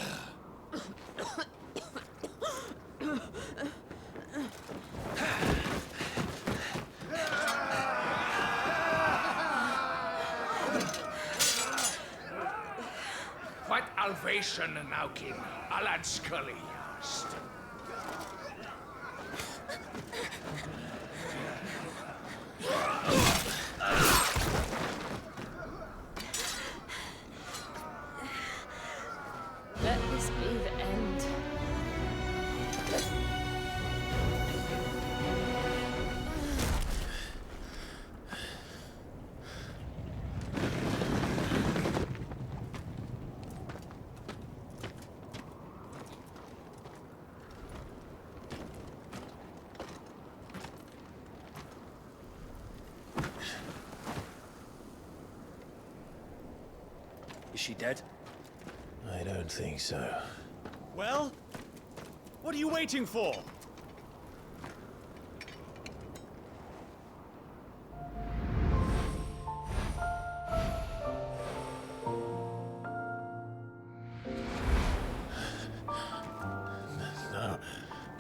What Alvation now, King? Alad Scully. Let this be the end. Is she dead? I don't think so. Well? What are you waiting for?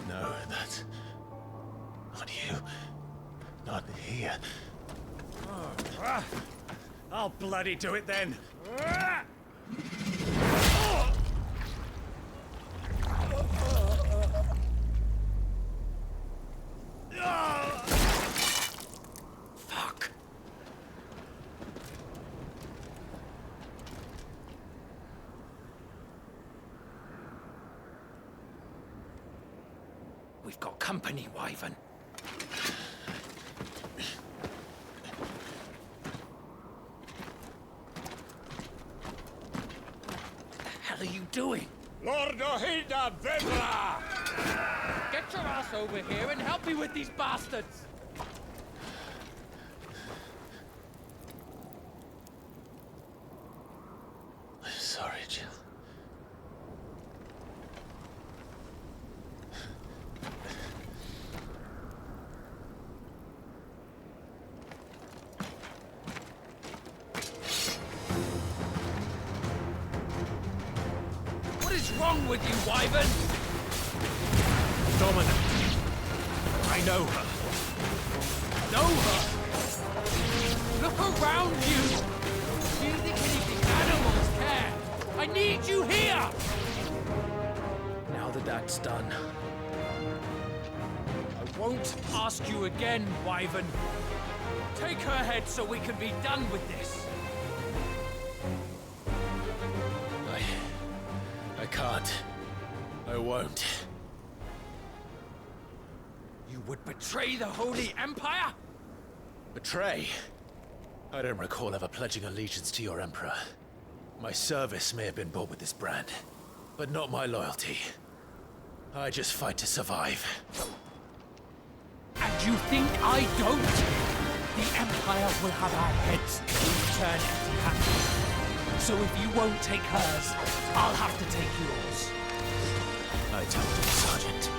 No, that's not you. Not here. I'll bloody do it then. Fuck. We've got company, Wyvern. What are you doing? Lord Ohida Vedra! Get your ass over here and help me with these bastards! I'm sorry, Jill. What is wrong with you, Wyvern? Dominant. I know her. Know her? Look around you! Do you think anything animals care? I need you here! Now that that's done, I won't ask you again, Wyvern. Take her head so we can be done with this. I can't. I won't. You would betray the Holy Empire? Betray? I don't recall ever pledging allegiance to your Emperor. My service may have been bought with this brand, but not my loyalty. I just fight to survive. And you think I don't? The Empire will have our heads turn empty-handed. So if you won't take hers, I'll have to take yours. I told you, Sergeant.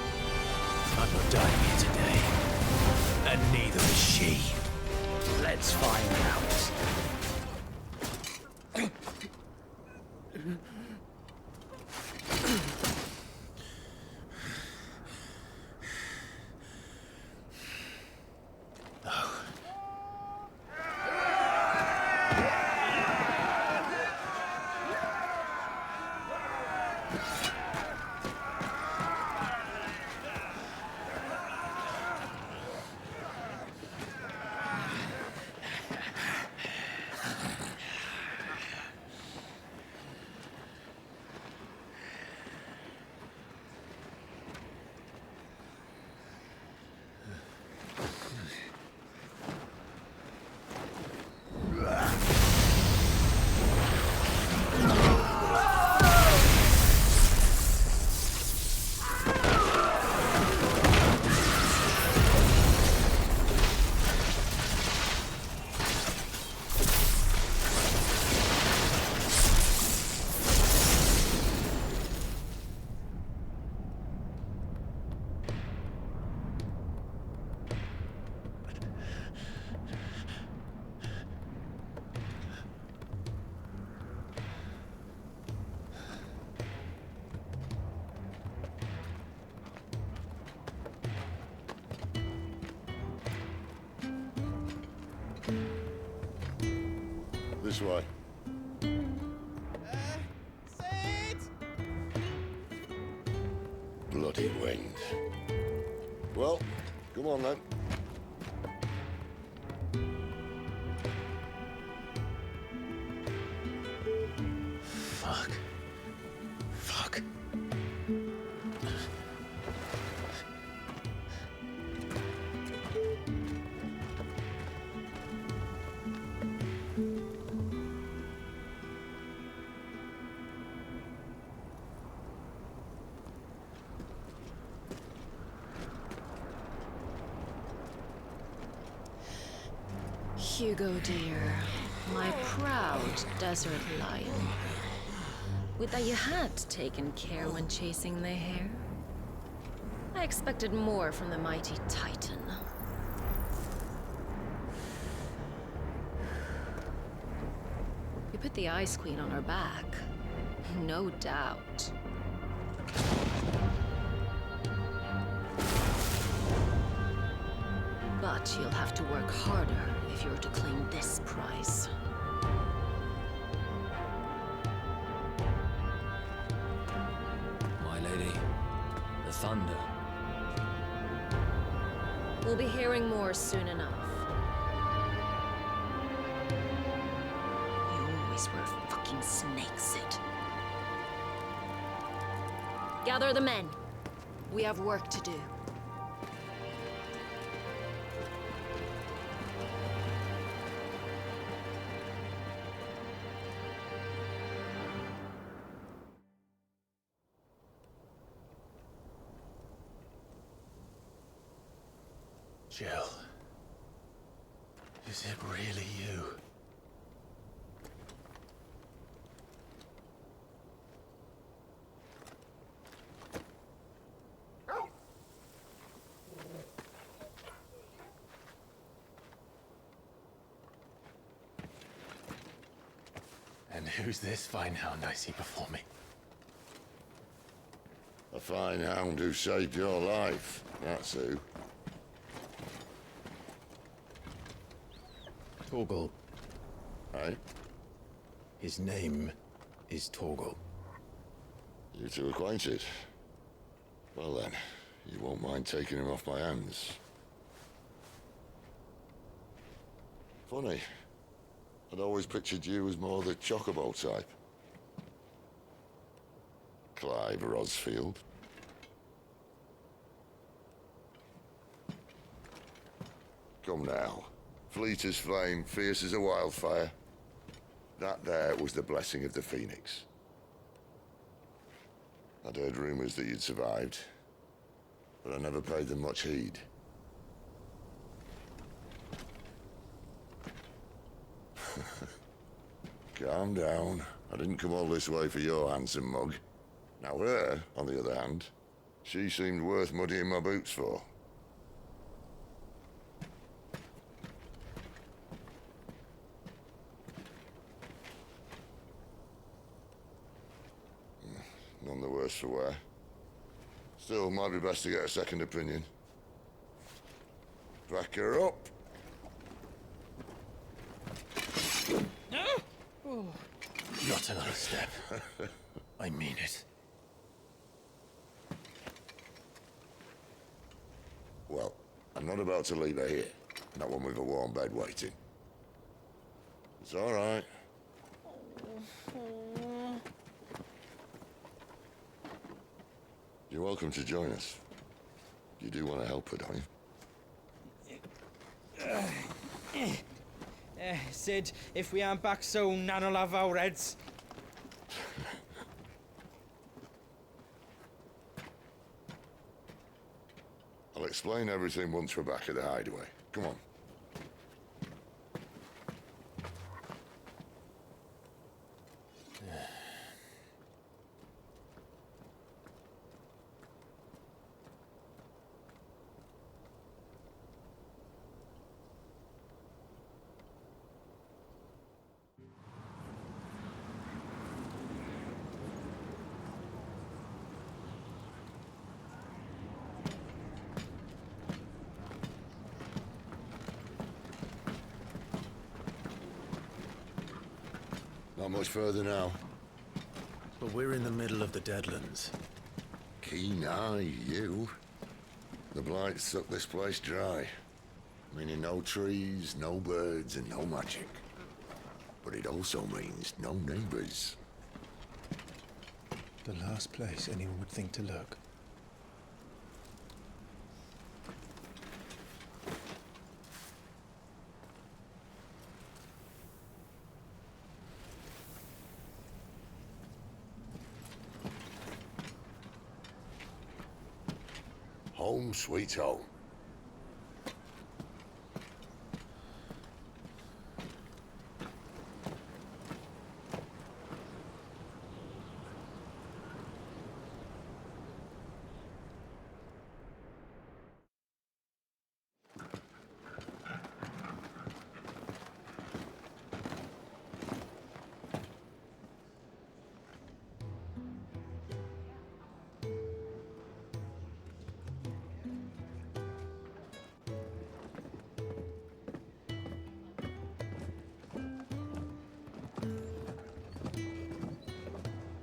I'm not dying here today. And neither is she. let's find out. way. Bloody wind. Well, come on then. Fuck. Fuck. Hugo, dear, my proud desert lion. Would that you had taken care when chasing the hare. I expected more from the mighty Titan. You put the Ice Queen on her back, no doubt. But you'll have to work harder if you're to claim this prize. My lady, the thunder. We'll be hearing more soon enough. You always were a fucking snake, Sid. Gather the men. We have work to do. Jill. Is it really you? And who's this fine hound I see before me? A fine hound who saved your life, that's who. Torgal. Right? His name is Torgal. You two acquainted? Well then, you won't mind taking him off my hands. Funny. I'd always pictured you as more the chocobo type. Clive Rosfield. Come now. Fleet as flame, fierce as a wildfire. That there was the blessing of the Phoenix. I'd heard rumors that you'd survived, but I never paid them much heed. Calm down. I didn't come all this way for your handsome mug. Now her, on the other hand, she seemed worth muddying my boots for. None the worse for wear. Still, might be best to get a second opinion. Back her up. Not another step. I mean it. Well, I'm not about to leave her here. Not one with a warm bed waiting. It's all right. You're welcome to join us. You do want to help her, don't you? Sid, if we aren't back soon, Nan'll have our heads. I'll explain everything once we're back at the Hideaway. Come on. much further now? But we're in the middle of the Deadlands. Keen eye, you. The blight sucked this place dry. Meaning no trees, no birds, and no magic. But it also means no neighbors. The last place anyone would think to look. Home sweet home.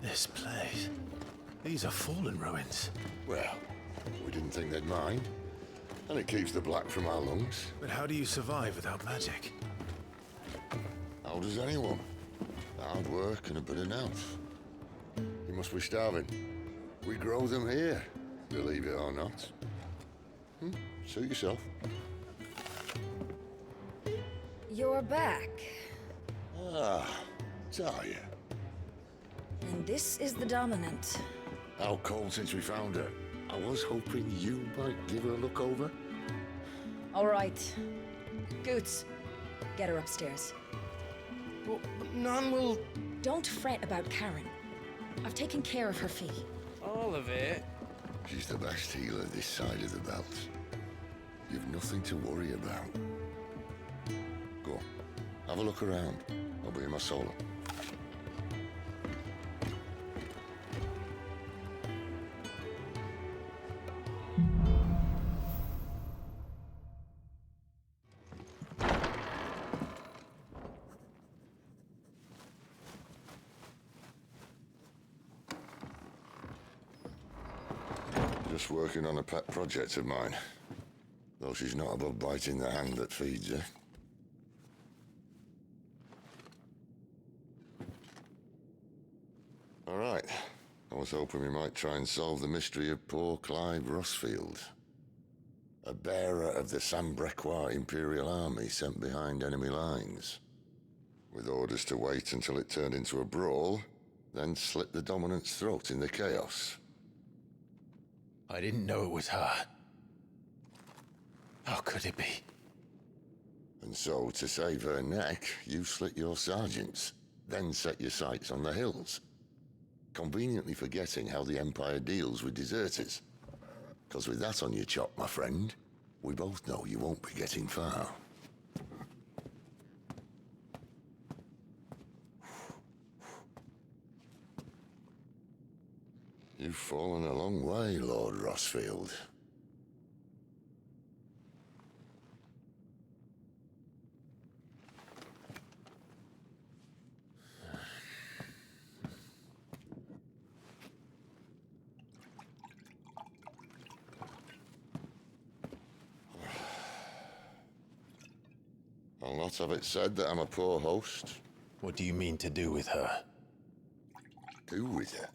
This place. These are fallen ruins. Well, we didn't think they'd mind. And it keeps the black from our lungs. But how do you survive without magic? How does anyone? Hard work and a bit of nous. You must be starving. We grow them here, believe it or not. Suit yourself. You're back. Ah, Talia. And this is the Dominant. Out cold since we found her. I was hoping you might give her a look over. All right. Goots, get her upstairs. Well, none will... Don't fret about Karen. I've taken care of her fee. All of it? She's the best healer this side of the belt. You've nothing to worry about. Go on, have a look around. I'll be in my solo. Just working on a pet project of mine. Though she's not above biting the hand that feeds her. All right. I was hoping we might try and solve the mystery of poor Clive Rossfield. A bearer of the Sambrequois Imperial Army sent behind enemy lines. With orders to wait until it turned into a brawl, then slit the Dominant's throat in the chaos. I didn't know it was her. How could it be? And so, to save her neck, you slit your sergeants, then set your sights on the hills. Conveniently forgetting how the Empire deals with deserters. Because with that on your chop, my friend, we both know you won't be getting far. You've fallen a long way, Lord Rossfield. I'll not have it said that I'm a poor host. What do you mean to do with her? Do with her?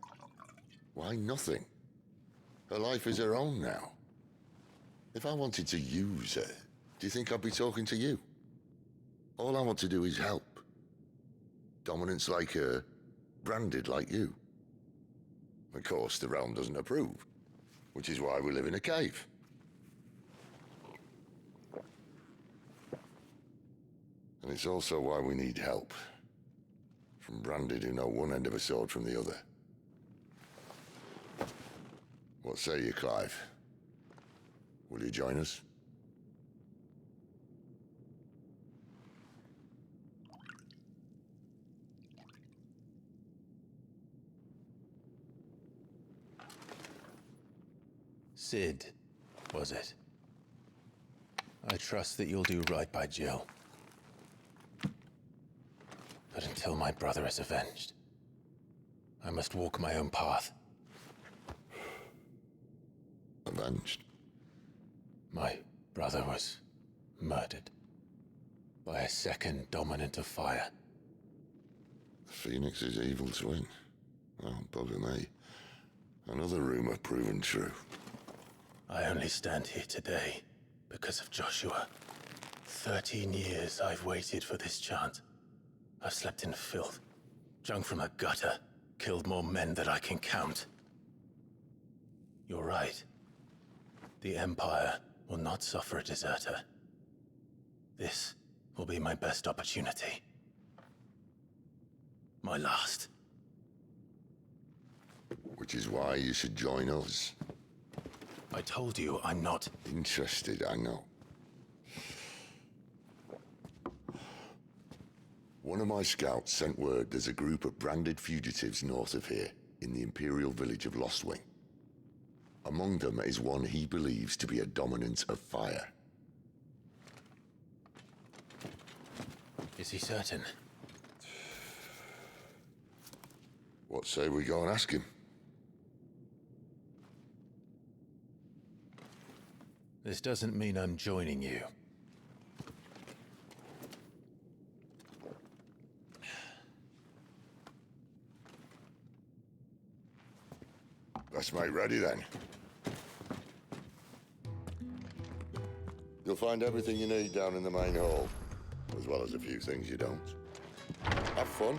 Why, nothing. Her life is her own now. If I wanted to use her, do you think I'd be talking to you? All I want to do is help. Dominants like her, branded like you. Of course, the realm doesn't approve, which is why we live in a cave. And it's also why we need help. From branded who know one end of a sword from the other. What say you, Clive? Will you join us? Sid, was it? I trust that you'll do right by Jill. But until my brother is avenged. I must walk my own path. Avenged? My brother was murdered by a second dominant of fire. Phoenix's evil twin. Oh, bugger me. Another rumor proven true. I only stand here today because of Joshua. 13 years I've waited for this chance. I've slept in filth, drunk from a gutter, killed more men than I can count. You're right. The Empire will not suffer a deserter. This will be my best opportunity. My last. Which is why you should join us. I told you I'm not interested, I know. One of my scouts sent word there's a group of branded fugitives north of here, in the Imperial village of Lostwing. Among them is one he believes to be a dominant of fire. Is he certain? What say we go and ask him? This doesn't mean I'm joining you. Let's make ready then. You'll find everything you need down in the main hall, as well as a few things you don't. Have fun.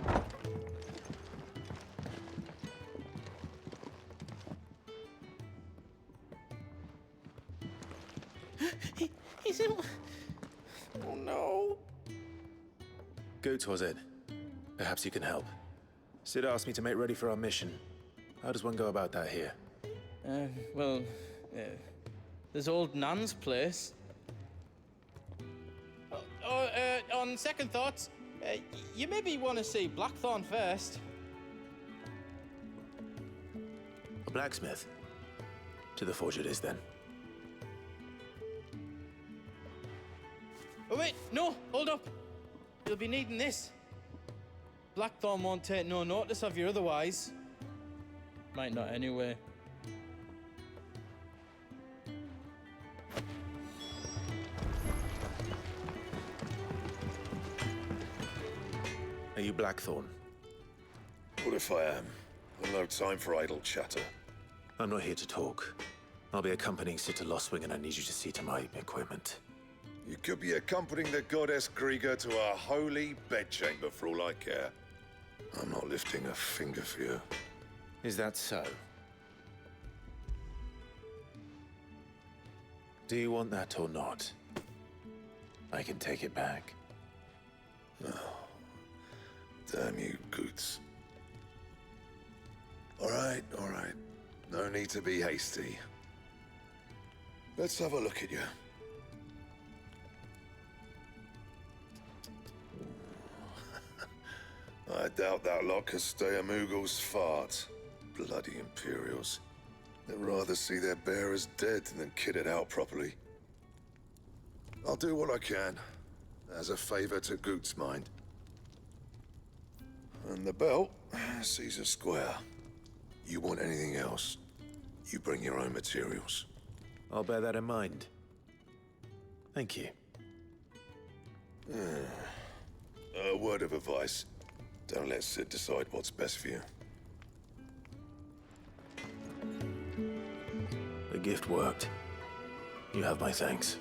He's in... Oh no. Goots was it? Perhaps you can help. Sid asked me to make ready for our mission. How does one go about that here? Well, there's old Nan's place. On second thoughts, you maybe want to see Blackthorn first. A blacksmith? To the forge it is then. Oh wait, no, hold up. You'll be needing this. Blackthorn won't take no notice of you otherwise. Might not anyway. Are you Blackthorn? What if I am? I've no time for idle chatter. I'm not here to talk. I'll be accompanying Sid to Lostwing and I need you to see to my equipment. You could be accompanying the goddess Krieger to our holy bedchamber for all I care. I'm not lifting a finger for you. Is that so? Do you want that or not? I can take it back. Oh, damn you, Goots. All right. No need to be hasty. Let's have a look at you. I doubt that lot could stay a Moogle's fart. Bloody Imperials. They'd rather see their bearers dead than kitted out properly. I'll do what I can, as a favor to Goot's mind. And the belt sees us square. You want anything else, you bring your own materials. I'll bear that in mind. Thank you. A word of advice. Don't let Sid decide what's best for you. The gift worked. You have my thanks.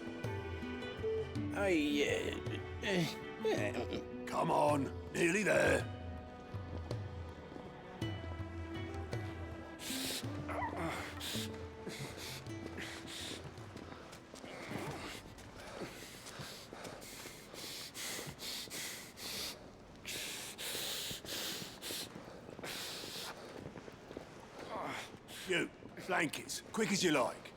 Come on, nearly there. You, blankets, quick as you like.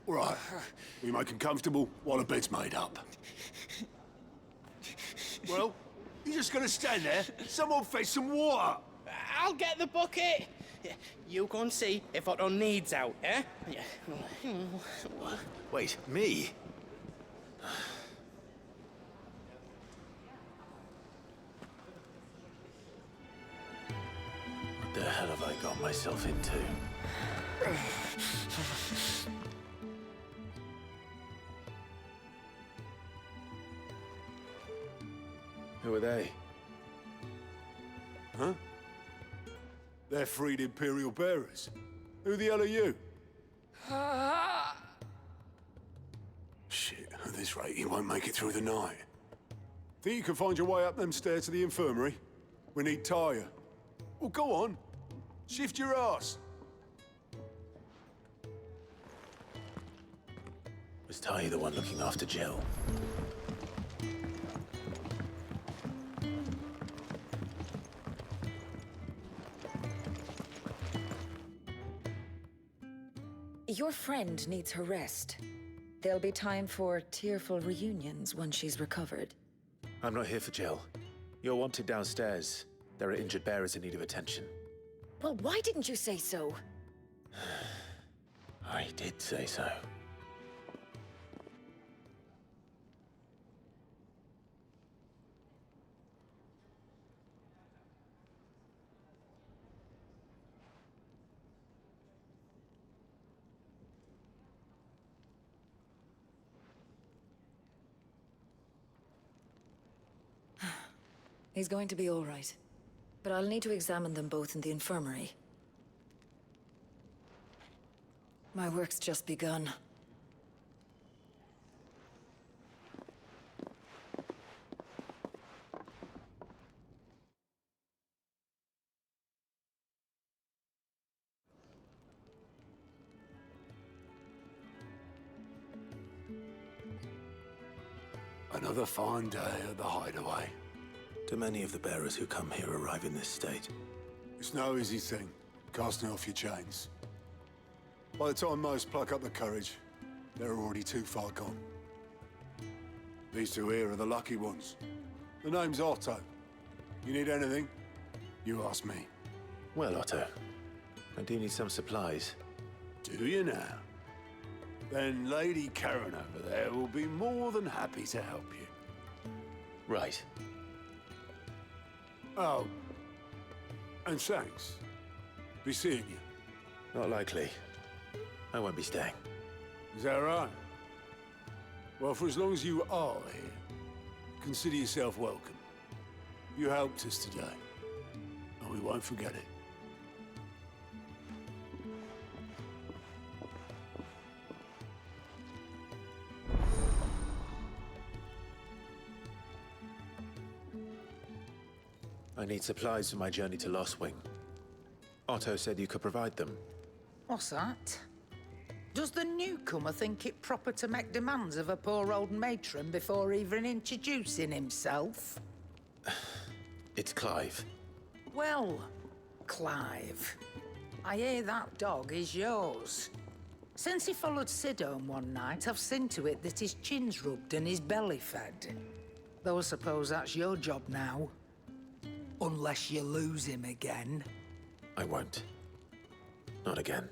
All right, we make them comfortable while the bed's made up. Well, you're just gonna stand there? Someone fetch some water. I'll get the bucket. You go and see if Otto needs out, eh? Wait, me? What the hell have I got myself into? Who are they? Huh? They're freed Imperial bearers. Who the hell are you? Shit, at this rate, you won't make it through the night. Think you can find your way up them stairs to the infirmary? We need Taya. Well, go on. Shift your ass. Was Taya the one looking after Jill? Your friend needs her rest. There'll be time for tearful reunions once she's recovered. I'm not here for Jill. You're wanted downstairs. There are injured bearers in need of attention. Well, why didn't you say so? I did say so. He's going to be all right. But I'll need to examine them both in the infirmary. My work's just begun. Another fine day at the Hideaway. Do many of the bearers who come here arrive in this state? It's no easy thing, casting off your chains. By the time most pluck up the courage, they're already too far gone. These two here are the lucky ones. The name's Otto. You need anything, you ask me. Well, Otto, I do need some supplies. Do you now? Then Lady Karen over there will be more than happy to help you. Right. Oh, and thanks. Be seeing you. Not likely. I won't be staying. Is that right? Well, for as long as you are here, consider yourself welcome. You helped us today, and we won't forget it. I need supplies for my journey to Lost Wing. Otto said you could provide them. What's that? Does the newcomer think it proper to make demands of a poor old matron before even introducing himself? It's Clive. Well, Clive, I hear that dog is yours. Since he followed Sid home one night, I've seen to it that his chin's rubbed and his belly fed. Though I suppose that's your job now. Unless you lose him again. I won't. Not again.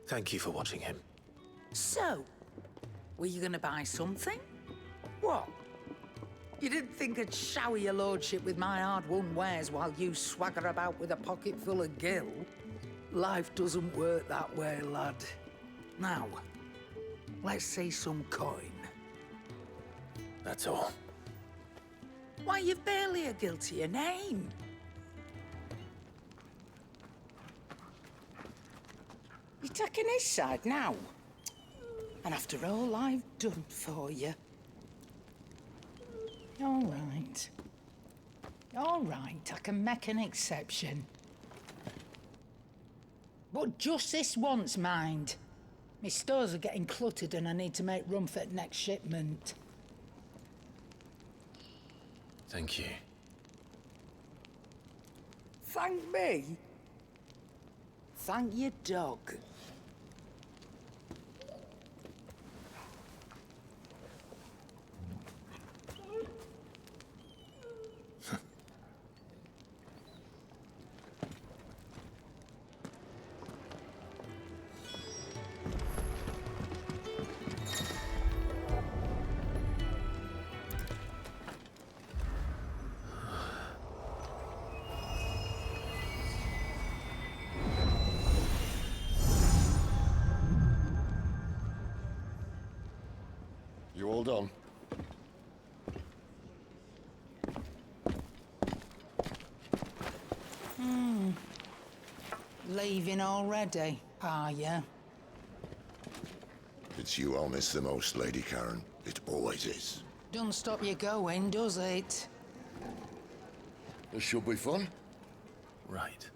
Thank you for watching him. So, were you gonna buy something? What? You didn't think I'd shower your lordship with my hard-won wares while you swagger about with a pocket full of gil? Life doesn't work that way, lad. Now, let's see some coin. That's all. Why, you've barely a gil to your name. You're taking his side now. And after all I've done for you. All right. All right, I can make an exception. But just this once, mind. My stores are getting cluttered and I need to make room for the next shipment. Thank you. Thank me? Thank your dog. You all done? Leaving already, are ya? It's you I'll miss the most, Lady Karen. It always is. Don't stop you going, does it? This should be fun. Right.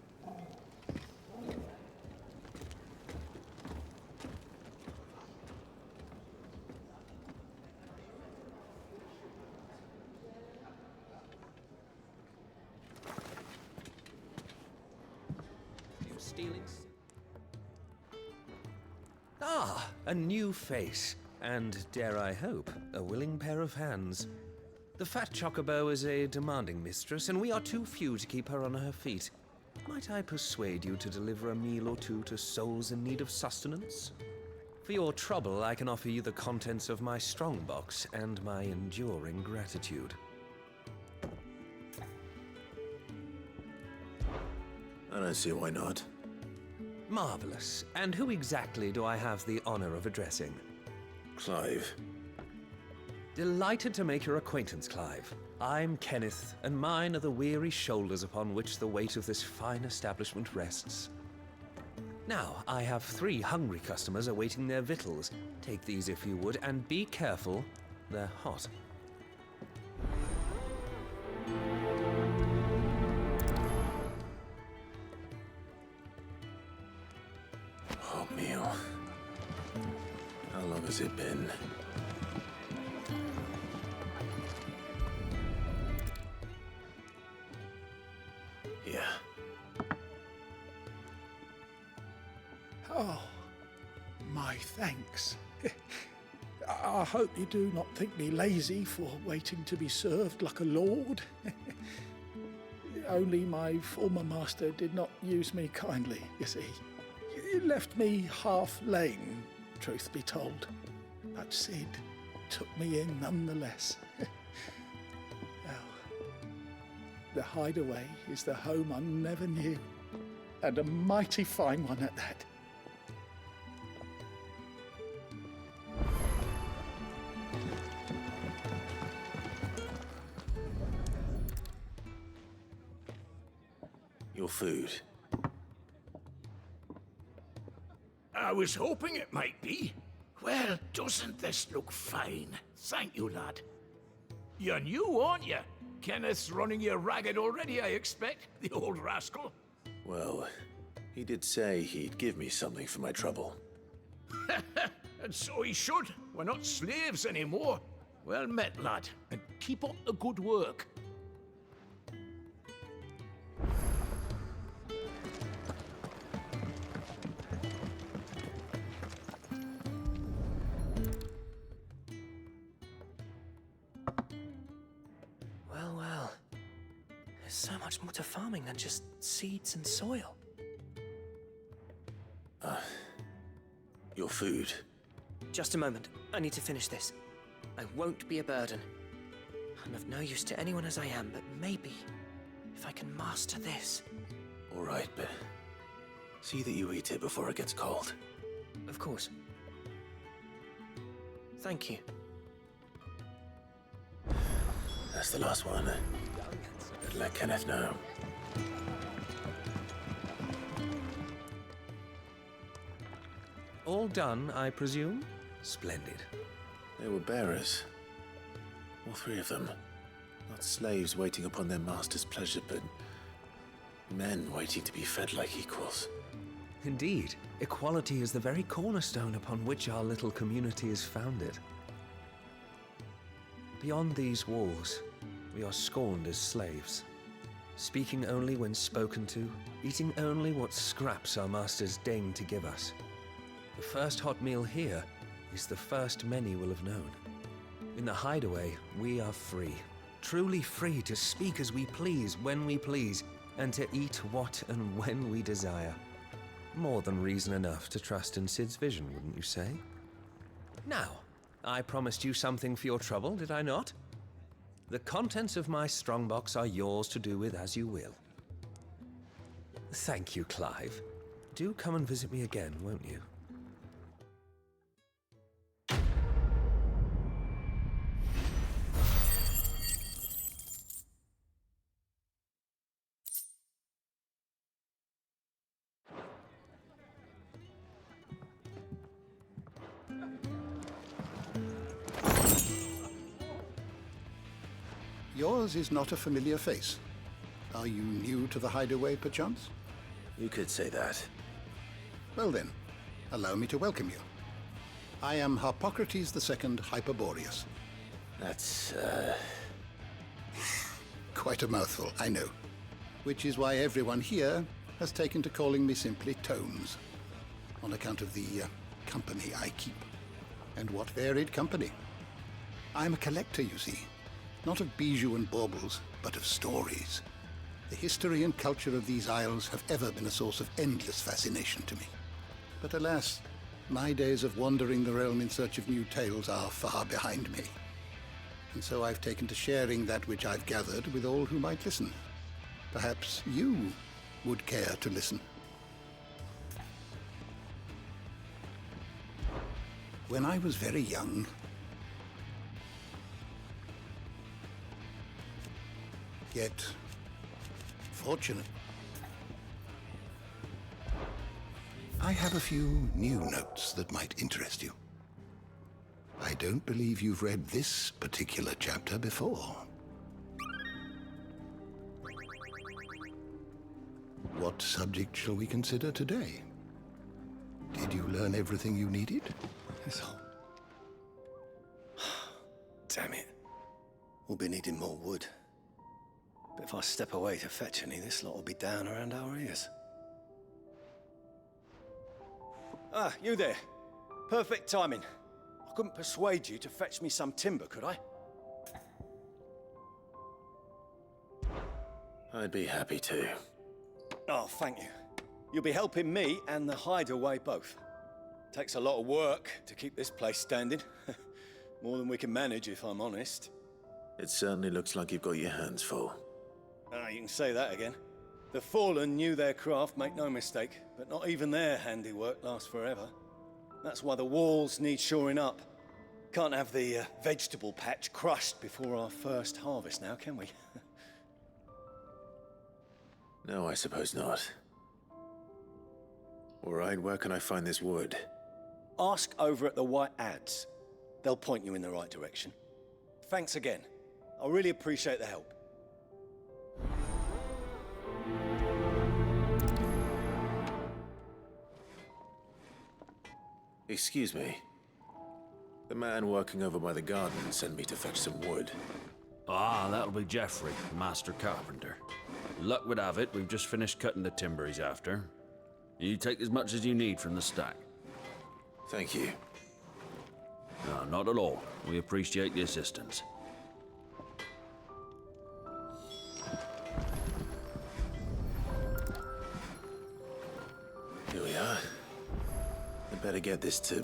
Ah, a new face, and dare I hope, a willing pair of hands. The fat chocobo is a demanding mistress, and we are too few to keep her on her feet. Might I persuade you to deliver a meal or two to souls in need of sustenance? For your trouble, I can offer you the contents of my strongbox and my enduring gratitude. I don't see why not. Marvelous. And who exactly do I have the honor of addressing? Clive. Delighted to make your acquaintance, Clive. I'm Kenneth, and mine are the weary shoulders upon which the weight of this fine establishment rests. Now, I have 3 hungry customers awaiting their victuals. Take these if you would, and be careful, they're hot. Hot meal. How long has it been? Yeah. Oh, my thanks. I hope you do not think me lazy for waiting to be served like a lord. Only my former master did not use me kindly, you see. He left me half lame, truth be told. But Sid took me in nonetheless. Well, the Hideaway is the home I never knew, and a mighty fine one at that. Your food. I was hoping it might be. Well, doesn't this look fine? Thank you, lad. You're new, aren't you? Kenneth's running you ragged already, I expect, the old rascal. Well, he did say he'd give me something for my trouble. And so he should. We're not slaves anymore. Well met, lad, and keep up the good work. Well. There's so much more to farming than just seeds and soil. Your food. Just a moment. I need to finish this. I won't be a burden. I'm of no use to anyone as I am, but maybe if I can master this. All right, but see that you eat it before it gets cold. Of course. Thank you. That's the last one. Better let Kenneth know. All done, I presume? Splendid. They were bearers. All 3 of them. Not slaves waiting upon their master's pleasure, but men waiting to be fed like equals. Indeed, equality is the very cornerstone upon which our little community is founded. Beyond these walls, we are scorned as slaves, speaking only when spoken to, eating only what scraps our masters deign to give us. The first hot meal here is the first many will have known. In the Hideaway, we are free, truly free to speak as we please, when we please, and to eat what and when we desire. More than reason enough to trust in Sid's vision, wouldn't you say? Now, I promised you something for your trouble, did I not? The contents of my strongbox are yours to do with as you will. Thank you, Clive. Do come and visit me again, won't you? Yours is not a familiar face. Are you new to the Hideaway, perchance? You could say that. Well then, allow me to welcome you. I am Harpocrates II Hyperboreus. That's, Quite a mouthful, I know. Which is why everyone here has taken to calling me simply Tomes, on account of the company I keep. And what varied company. I'm a collector, you see. Not of bijou and baubles, but of stories. The history and culture of these isles have ever been a source of endless fascination to me. But alas, my days of wandering the realm in search of new tales are far behind me. And so I've taken to sharing that which I've gathered with all who might listen. Perhaps you would care to listen. When I was very young, yet fortunate, I have a few new notes that might interest you. I don't believe you've read this particular chapter before. What subject shall we consider today? Did you learn everything you needed? Damn it. We'll be needing more wood. But if I step away to fetch any, this lot will be down around our ears. Ah, you there. Perfect timing. I couldn't persuade you to fetch me some timber, could I? I'd be happy to. Oh, thank you. You'll be helping me and the Hideaway both. Takes a lot of work to keep this place standing. More than we can manage, if I'm honest. It certainly looks like you've got your hands full. Ah, you can say that again. The Fallen knew their craft, make no mistake, but not even their handiwork lasts forever. That's why the walls need shoring up. Can't have the vegetable patch crushed before our first harvest now, can we? No, I suppose not. All right, where can I find this wood? Ask over at the White Ads. They'll point you in the right direction. Thanks again. I really appreciate the help. Excuse me. The man working over by the garden sent me to fetch some wood. Ah, that'll be Geoffrey, the master carpenter. Luck would have it, we've just finished cutting the timber he's after. You take as much as you need from the stack. Thank you. No, not at all. We appreciate the assistance. Here we are. I'd better get this to...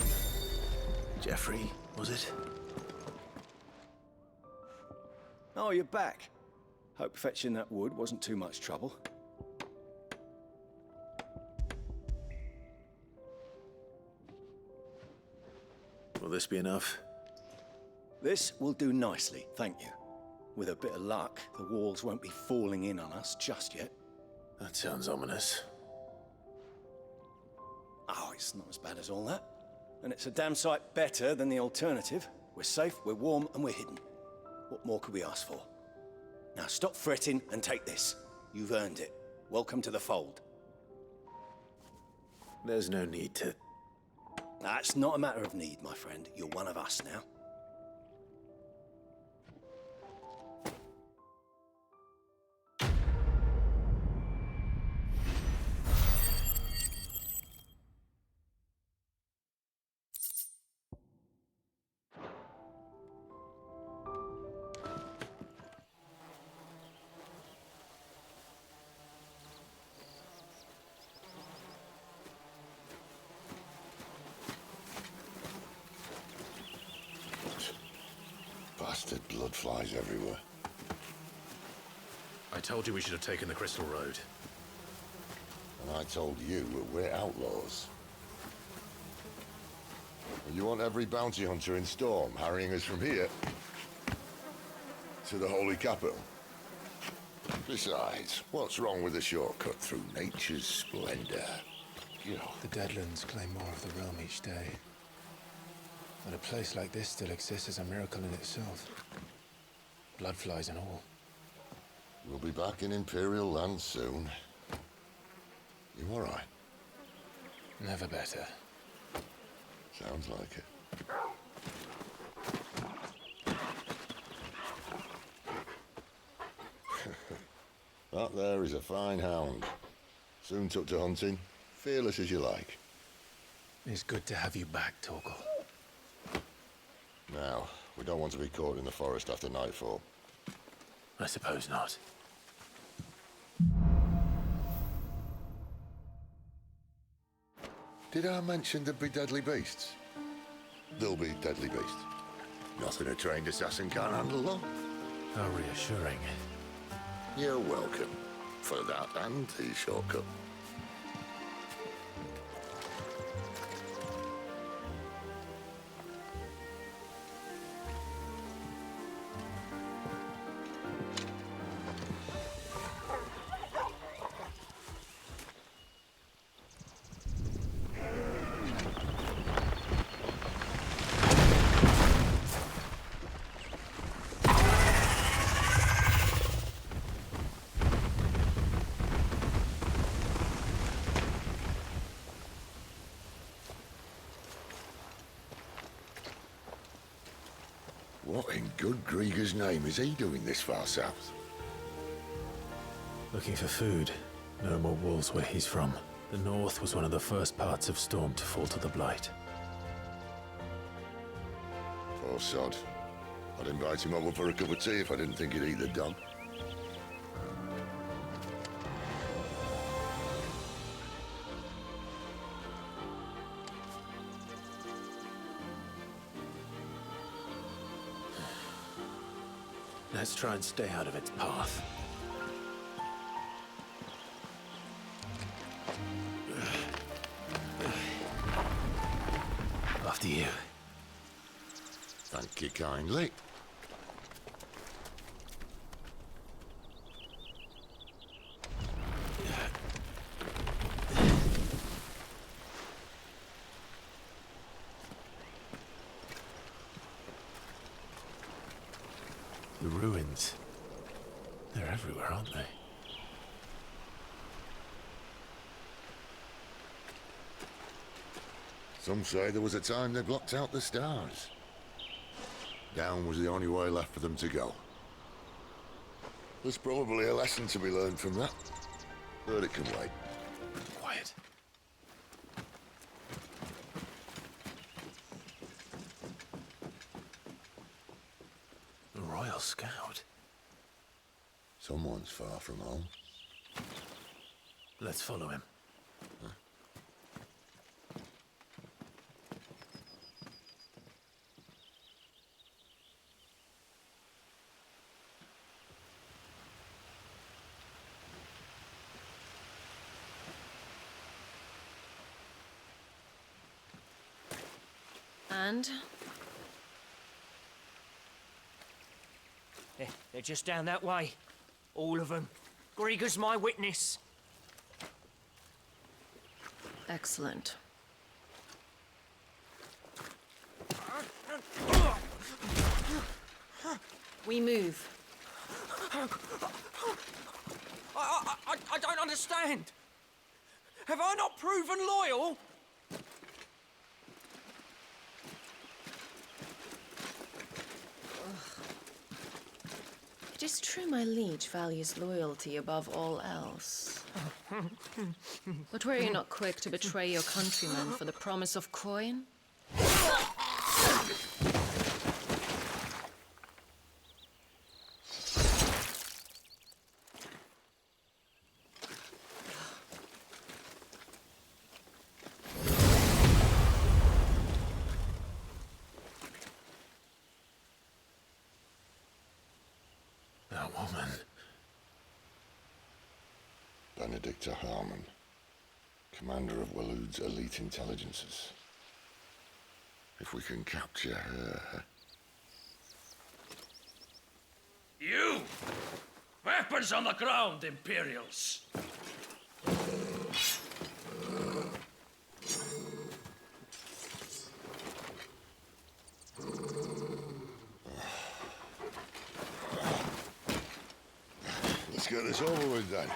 Geoffrey, was it? Oh, you're back. Hope fetching that wood wasn't too much trouble. Will this be enough? This will do nicely, thank you. With a bit of luck, the walls won't be falling in on us just yet. That sounds ominous. Oh, it's not as bad as all that. And it's a damn sight better than the alternative. We're safe, we're warm, and we're hidden. What more could we ask for? Now stop fretting and take this. You've earned it. Welcome to the fold. There's no need to... That's not a matter of need, my friend. You're one of us now. Bastard blood flies everywhere. I told you we should have taken the Crystal Road. And I told you we're outlaws. You want every bounty hunter in Storm harrying us from here to the Holy Capital? Besides, what's wrong with a shortcut through nature's splendor? The Deadlands claim more of the realm each day. That a place like this still exists is a miracle in itself. Bloodflies and all. We'll be back in Imperial land soon. You alright? Never better. Sounds like it. That there is a fine hound. Soon took to hunting. Fearless as you like. It's good to have you back, Torgal. Now, we don't want to be caught in the forest after nightfall. I suppose not. Did I mention there'd be deadly beasts? There'll be deadly beasts. Nothing a trained assassin can't handle, though. How reassuring. You're welcome. For that and the shortcut. What in good Grieger's name is he doing this far south? Looking for food. No more wolves where he's from. The north was one of the first parts of Storm to fall to the Blight. Poor sod. I'd invite him over for a cup of tea if I didn't think he'd eat the dog. Let's try and stay out of its path. After you. Thank you kindly. The ruins. They're everywhere, aren't they? Some say there was a time they blocked out the stars. Down was the only way left for them to go. There's probably a lesson to be learned from that, but it can wait. Quiet. A Royal Scout. Someone's far from home. Let's follow him. And? They're just down that way. All of them. Grieger's my witness. Excellent. We move. I don't understand. Have I not proven loyal? It is true my liege values loyalty above all else. But were you not quick to betray your countrymen for the promise of coin? That woman. Benedicta Harmon, commander of Waloed's elite intelligences. If we can capture her... You! Weapons on the ground, Imperials! get this over with then.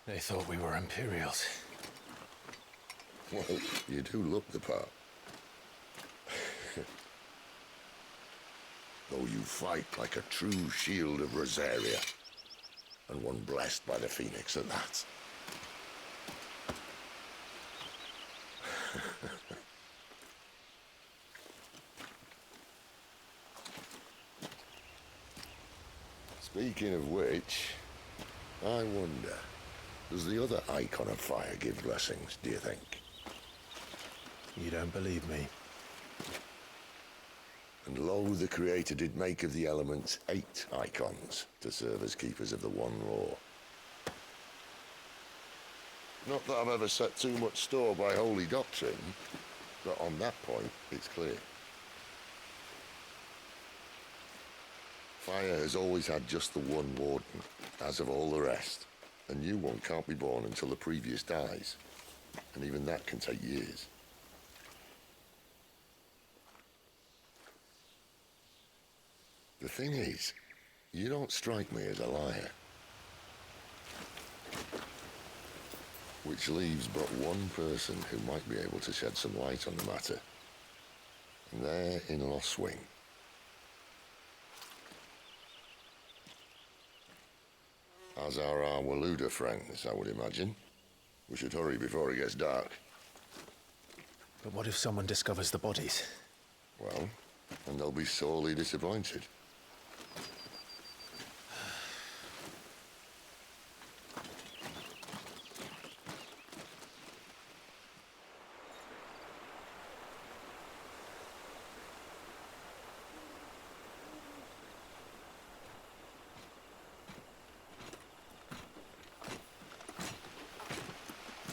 They thought we were Imperials. Well, you do look the part. Though you fight like a true shield of Rosaria, and one blessed by the Phoenix at that. Speaking of which, I wonder, does the other Eikon of Fire give blessings, do you think? You don't believe me? And lo, the Creator did make of the elements 8 Eikons to serve as keepers of the One Law. Not that I've ever set too much store by holy doctrine, but on that point, it's clear. Fire has always had just the one warden, as of all the rest. A new one can't be born until the previous dies, and even that can take years. The thing is, you don't strike me as a liar. Which leaves but one person who might be able to shed some light on the matter. And they're in Lost Swing. As are our Waluda friends, I would imagine. We should hurry before it gets dark. But what if someone discovers the bodies? Well, and they'll be sorely disappointed.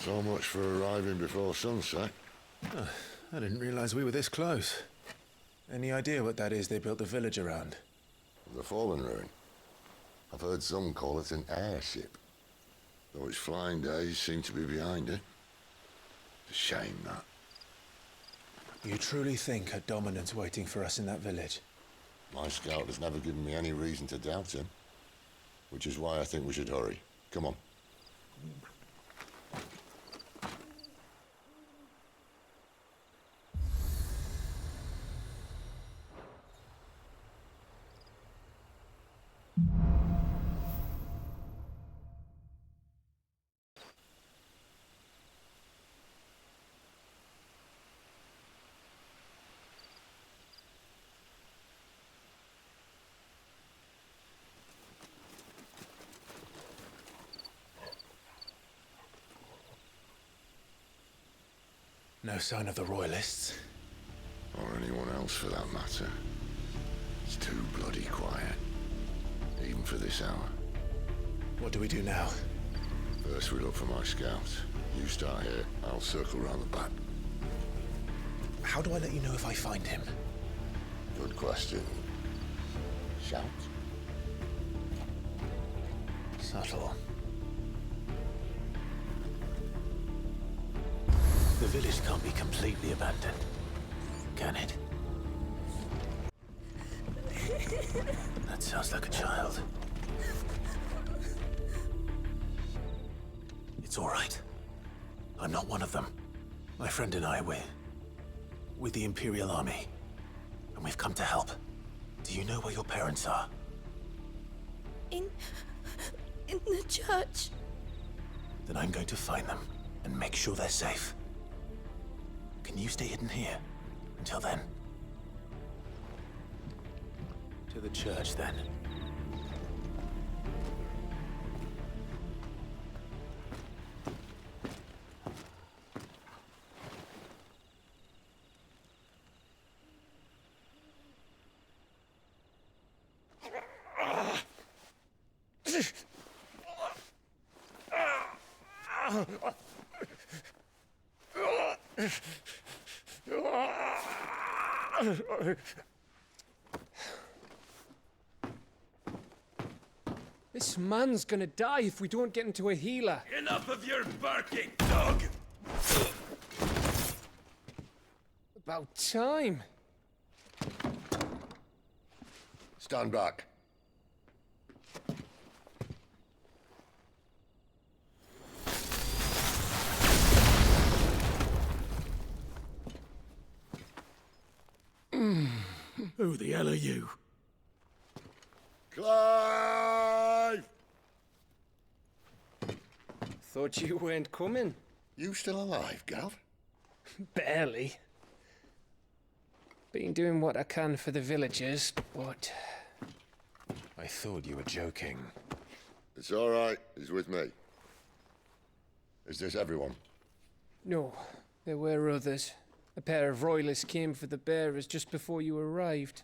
So much for arriving before sunset. I didn't realize we were this close. Any idea what that is they built the village around? The Fallen Ruin. I've heard some call it an airship. Though its flying days seem to be behind it. It's a shame, that. You truly think a dominant's waiting for us in that village? My scout has never given me any reason to doubt him. Which is why I think we should hurry. Come on. No sign of the Royalists. Or anyone else for that matter. It's too bloody quiet. Even for this hour. What do we do now? First we look for my scouts. You start here, I'll circle round the back. How do I let you know if I find him? Good question. Shout? Subtle. The village can't be completely abandoned, can it? That sounds like a child. It's all right. I'm not one of them. My friend and I, we're with the Imperial Army, and we've come to help. Do you know where your parents are? In the church. Then I'm going to find them and make sure they're safe. Can you stay hidden here until then? To the church, then. This man's gonna die if we don't get into a healer. Enough of your barking, dog! About time. Stand back. Who the hell are you? Clive! Thought you weren't coming. You still alive, Gav? Barely. Been doing what I can for the villagers, but... I thought you were joking. It's all right. He's with me. Is this everyone? No, there were others. A pair of royalists came for the bearers just before you arrived.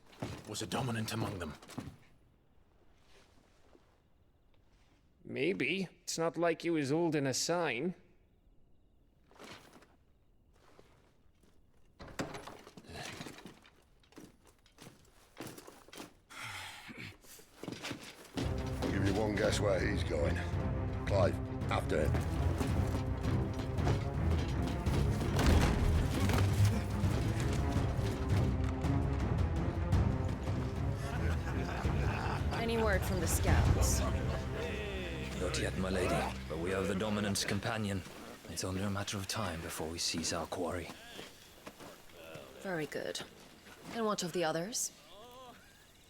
Was a dominant among them? Maybe. It's not like he was holding a sign. I'll give you one guess where he's going. Clive, after him. Any word from the scouts? Not yet, my lady, but we have the dominant's companion. It's only a matter of time before we seize our quarry. Very good. And what of the others?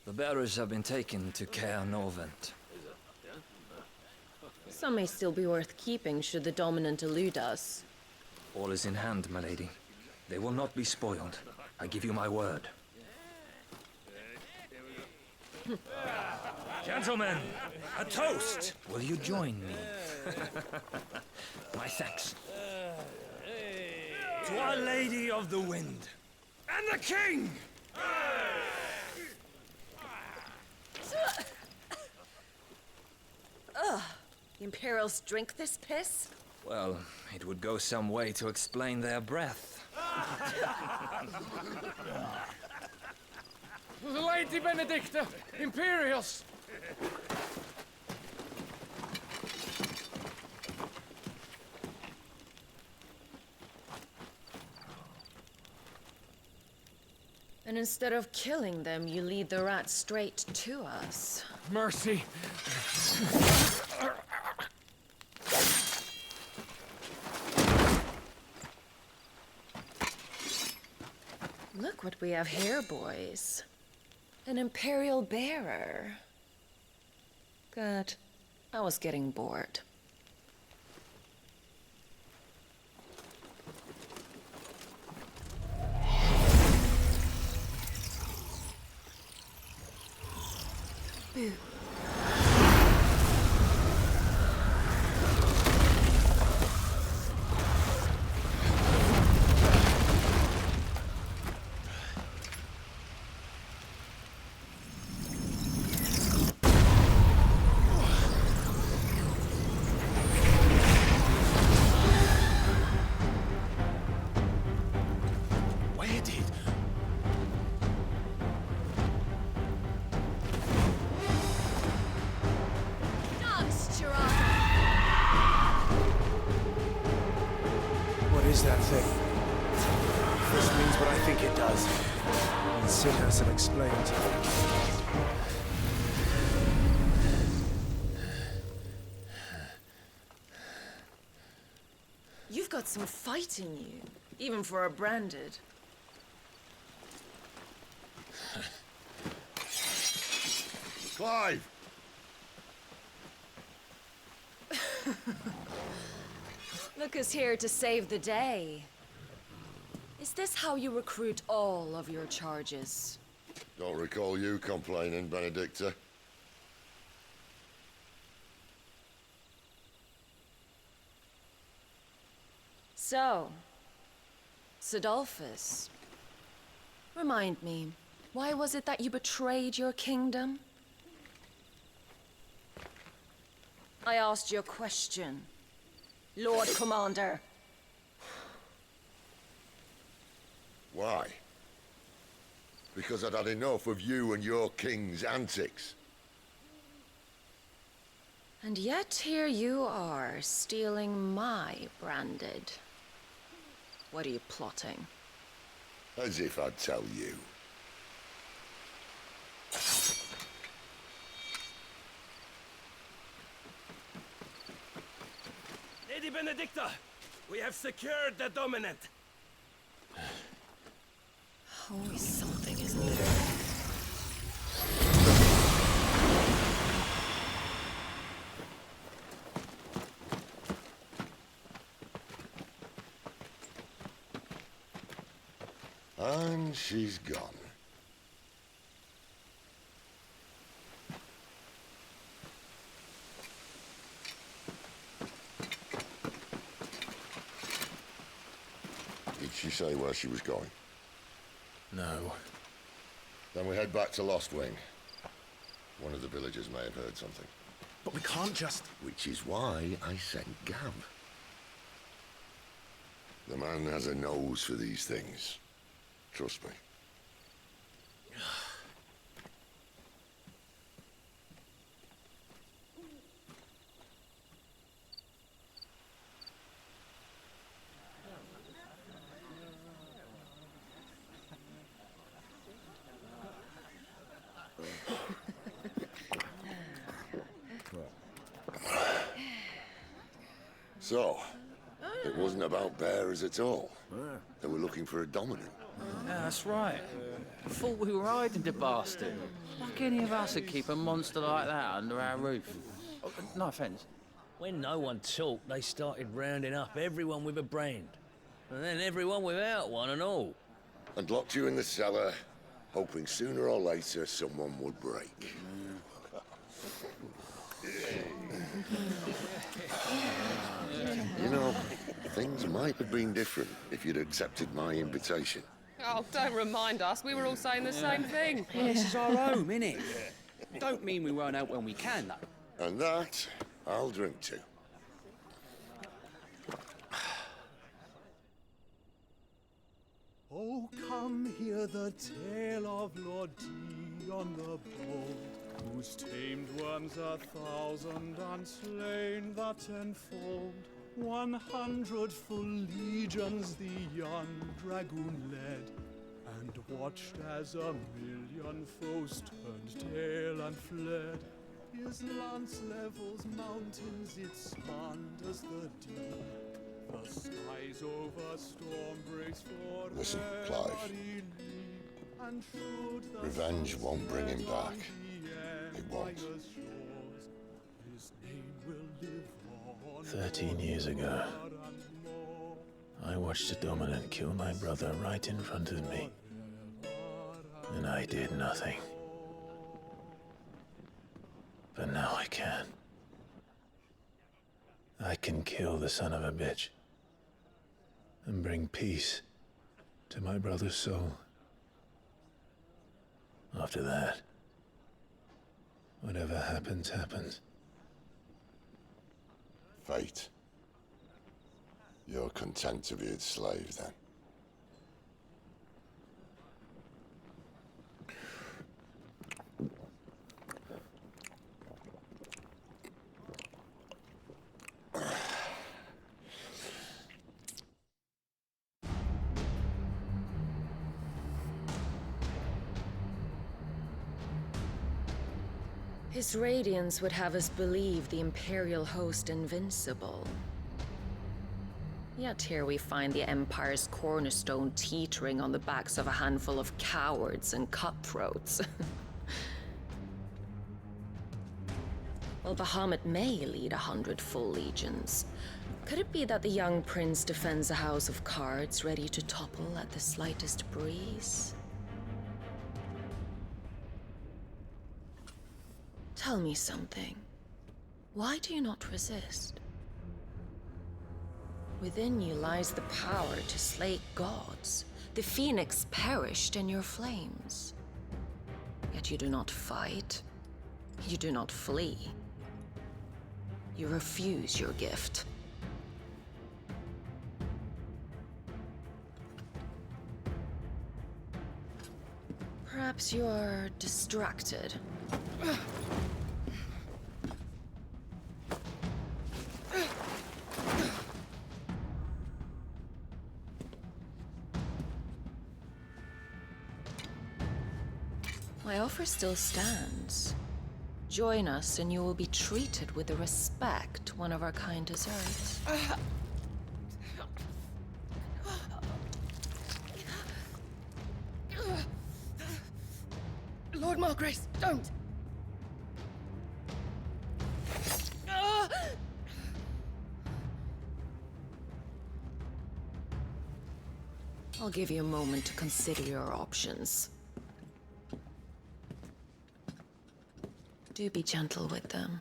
The bearers have been taken to Caer Norvent. Some may still be worth keeping should the dominant elude us. All is in hand, my lady. They will not be spoiled. I give you my word. Gentlemen, a toast! Will you join me? My thanks. To Our Lady of the Wind. And the King! Ugh. The Imperials drink this piss? Well, it would go some way to explain their breath. Lady Benedicta! Imperials! And instead of killing them, you lead the rats straight to us. Mercy! Look what we have here, boys. An Imperial bearer. Good. I was getting bored. Boo. What is that thing? This means what I think it does. And Sid hasn't explained. You've got some fight in you, even for a branded. Clive! Look who's here to save the day. Is this how you recruit all of your charges? Don't recall you complaining, Benedicta. So, Sidolphus, remind me, why was it that you betrayed your kingdom? I asked you a question, Lord Commander. Why? Because I'd had enough of you and your king's antics. And yet here you are, stealing my branded. What are you plotting? As if I'd tell you. Lady Benedicta, we have secured the dominant. Always something, isn't there? And she's gone. Did she say where she was going? No. Then we head back to Lost Wing. One of the villagers may have heard something. But we can't just... Which is why I sent Gav. The man has a nose for these things. Trust me. So, it wasn't about bearers at all. They were looking for a dominant. Yeah, that's right. Thought we were hiding the bastard. Like any of us would keep a monster like that under our roof. Oh, no offence. When no one talked, they started rounding up everyone with a brand. And then everyone without one and all. And locked you in the cellar, hoping sooner or later someone would break. You know, things might have been different if you'd accepted my invitation. Oh, don't remind us. We were all saying the same thing. Well, this is our home, innit? Don't mean we won't out when we can, though. And that, I'll drink to. Oh, come hear the tale of Lord Dion the Bold, whose tamed worms 1,000 and slain the tenfold. 100 full legions the young dragoon led, and watched as 1,000,000 foes turned tail and fled. His lance levels mountains, it spanned as the deep. The skies over storm breaks for Listen, Clive. and should the Revenge won't bring him back. It won't. his name will live on. 13 years ago, I watched a dominant kill my brother right in front of me. And I did nothing. But now I can. I can kill the son of a bitch and bring peace to my brother's soul. After that, whatever happens, happens. Fate. You're content to be its slave, then? His radiance would have us believe the Imperial host invincible. Yet here we find the Empire's cornerstone teetering on the backs of a handful of cowards and cutthroats. Well, Bahamut may lead 100 full legions. Could it be that the young prince defends a house of cards ready to topple at the slightest breeze? Tell me something. Why do you not resist? Within you lies the power to slay gods. The phoenix perished in your flames. Yet you do not fight. You do not flee. You refuse your gift. Perhaps you are distracted. My offer still stands. Join us and you will be treated with the respect one of our kind deserves. Lord Margrace, don't! I'll give you a moment to consider your options. Do be gentle with them.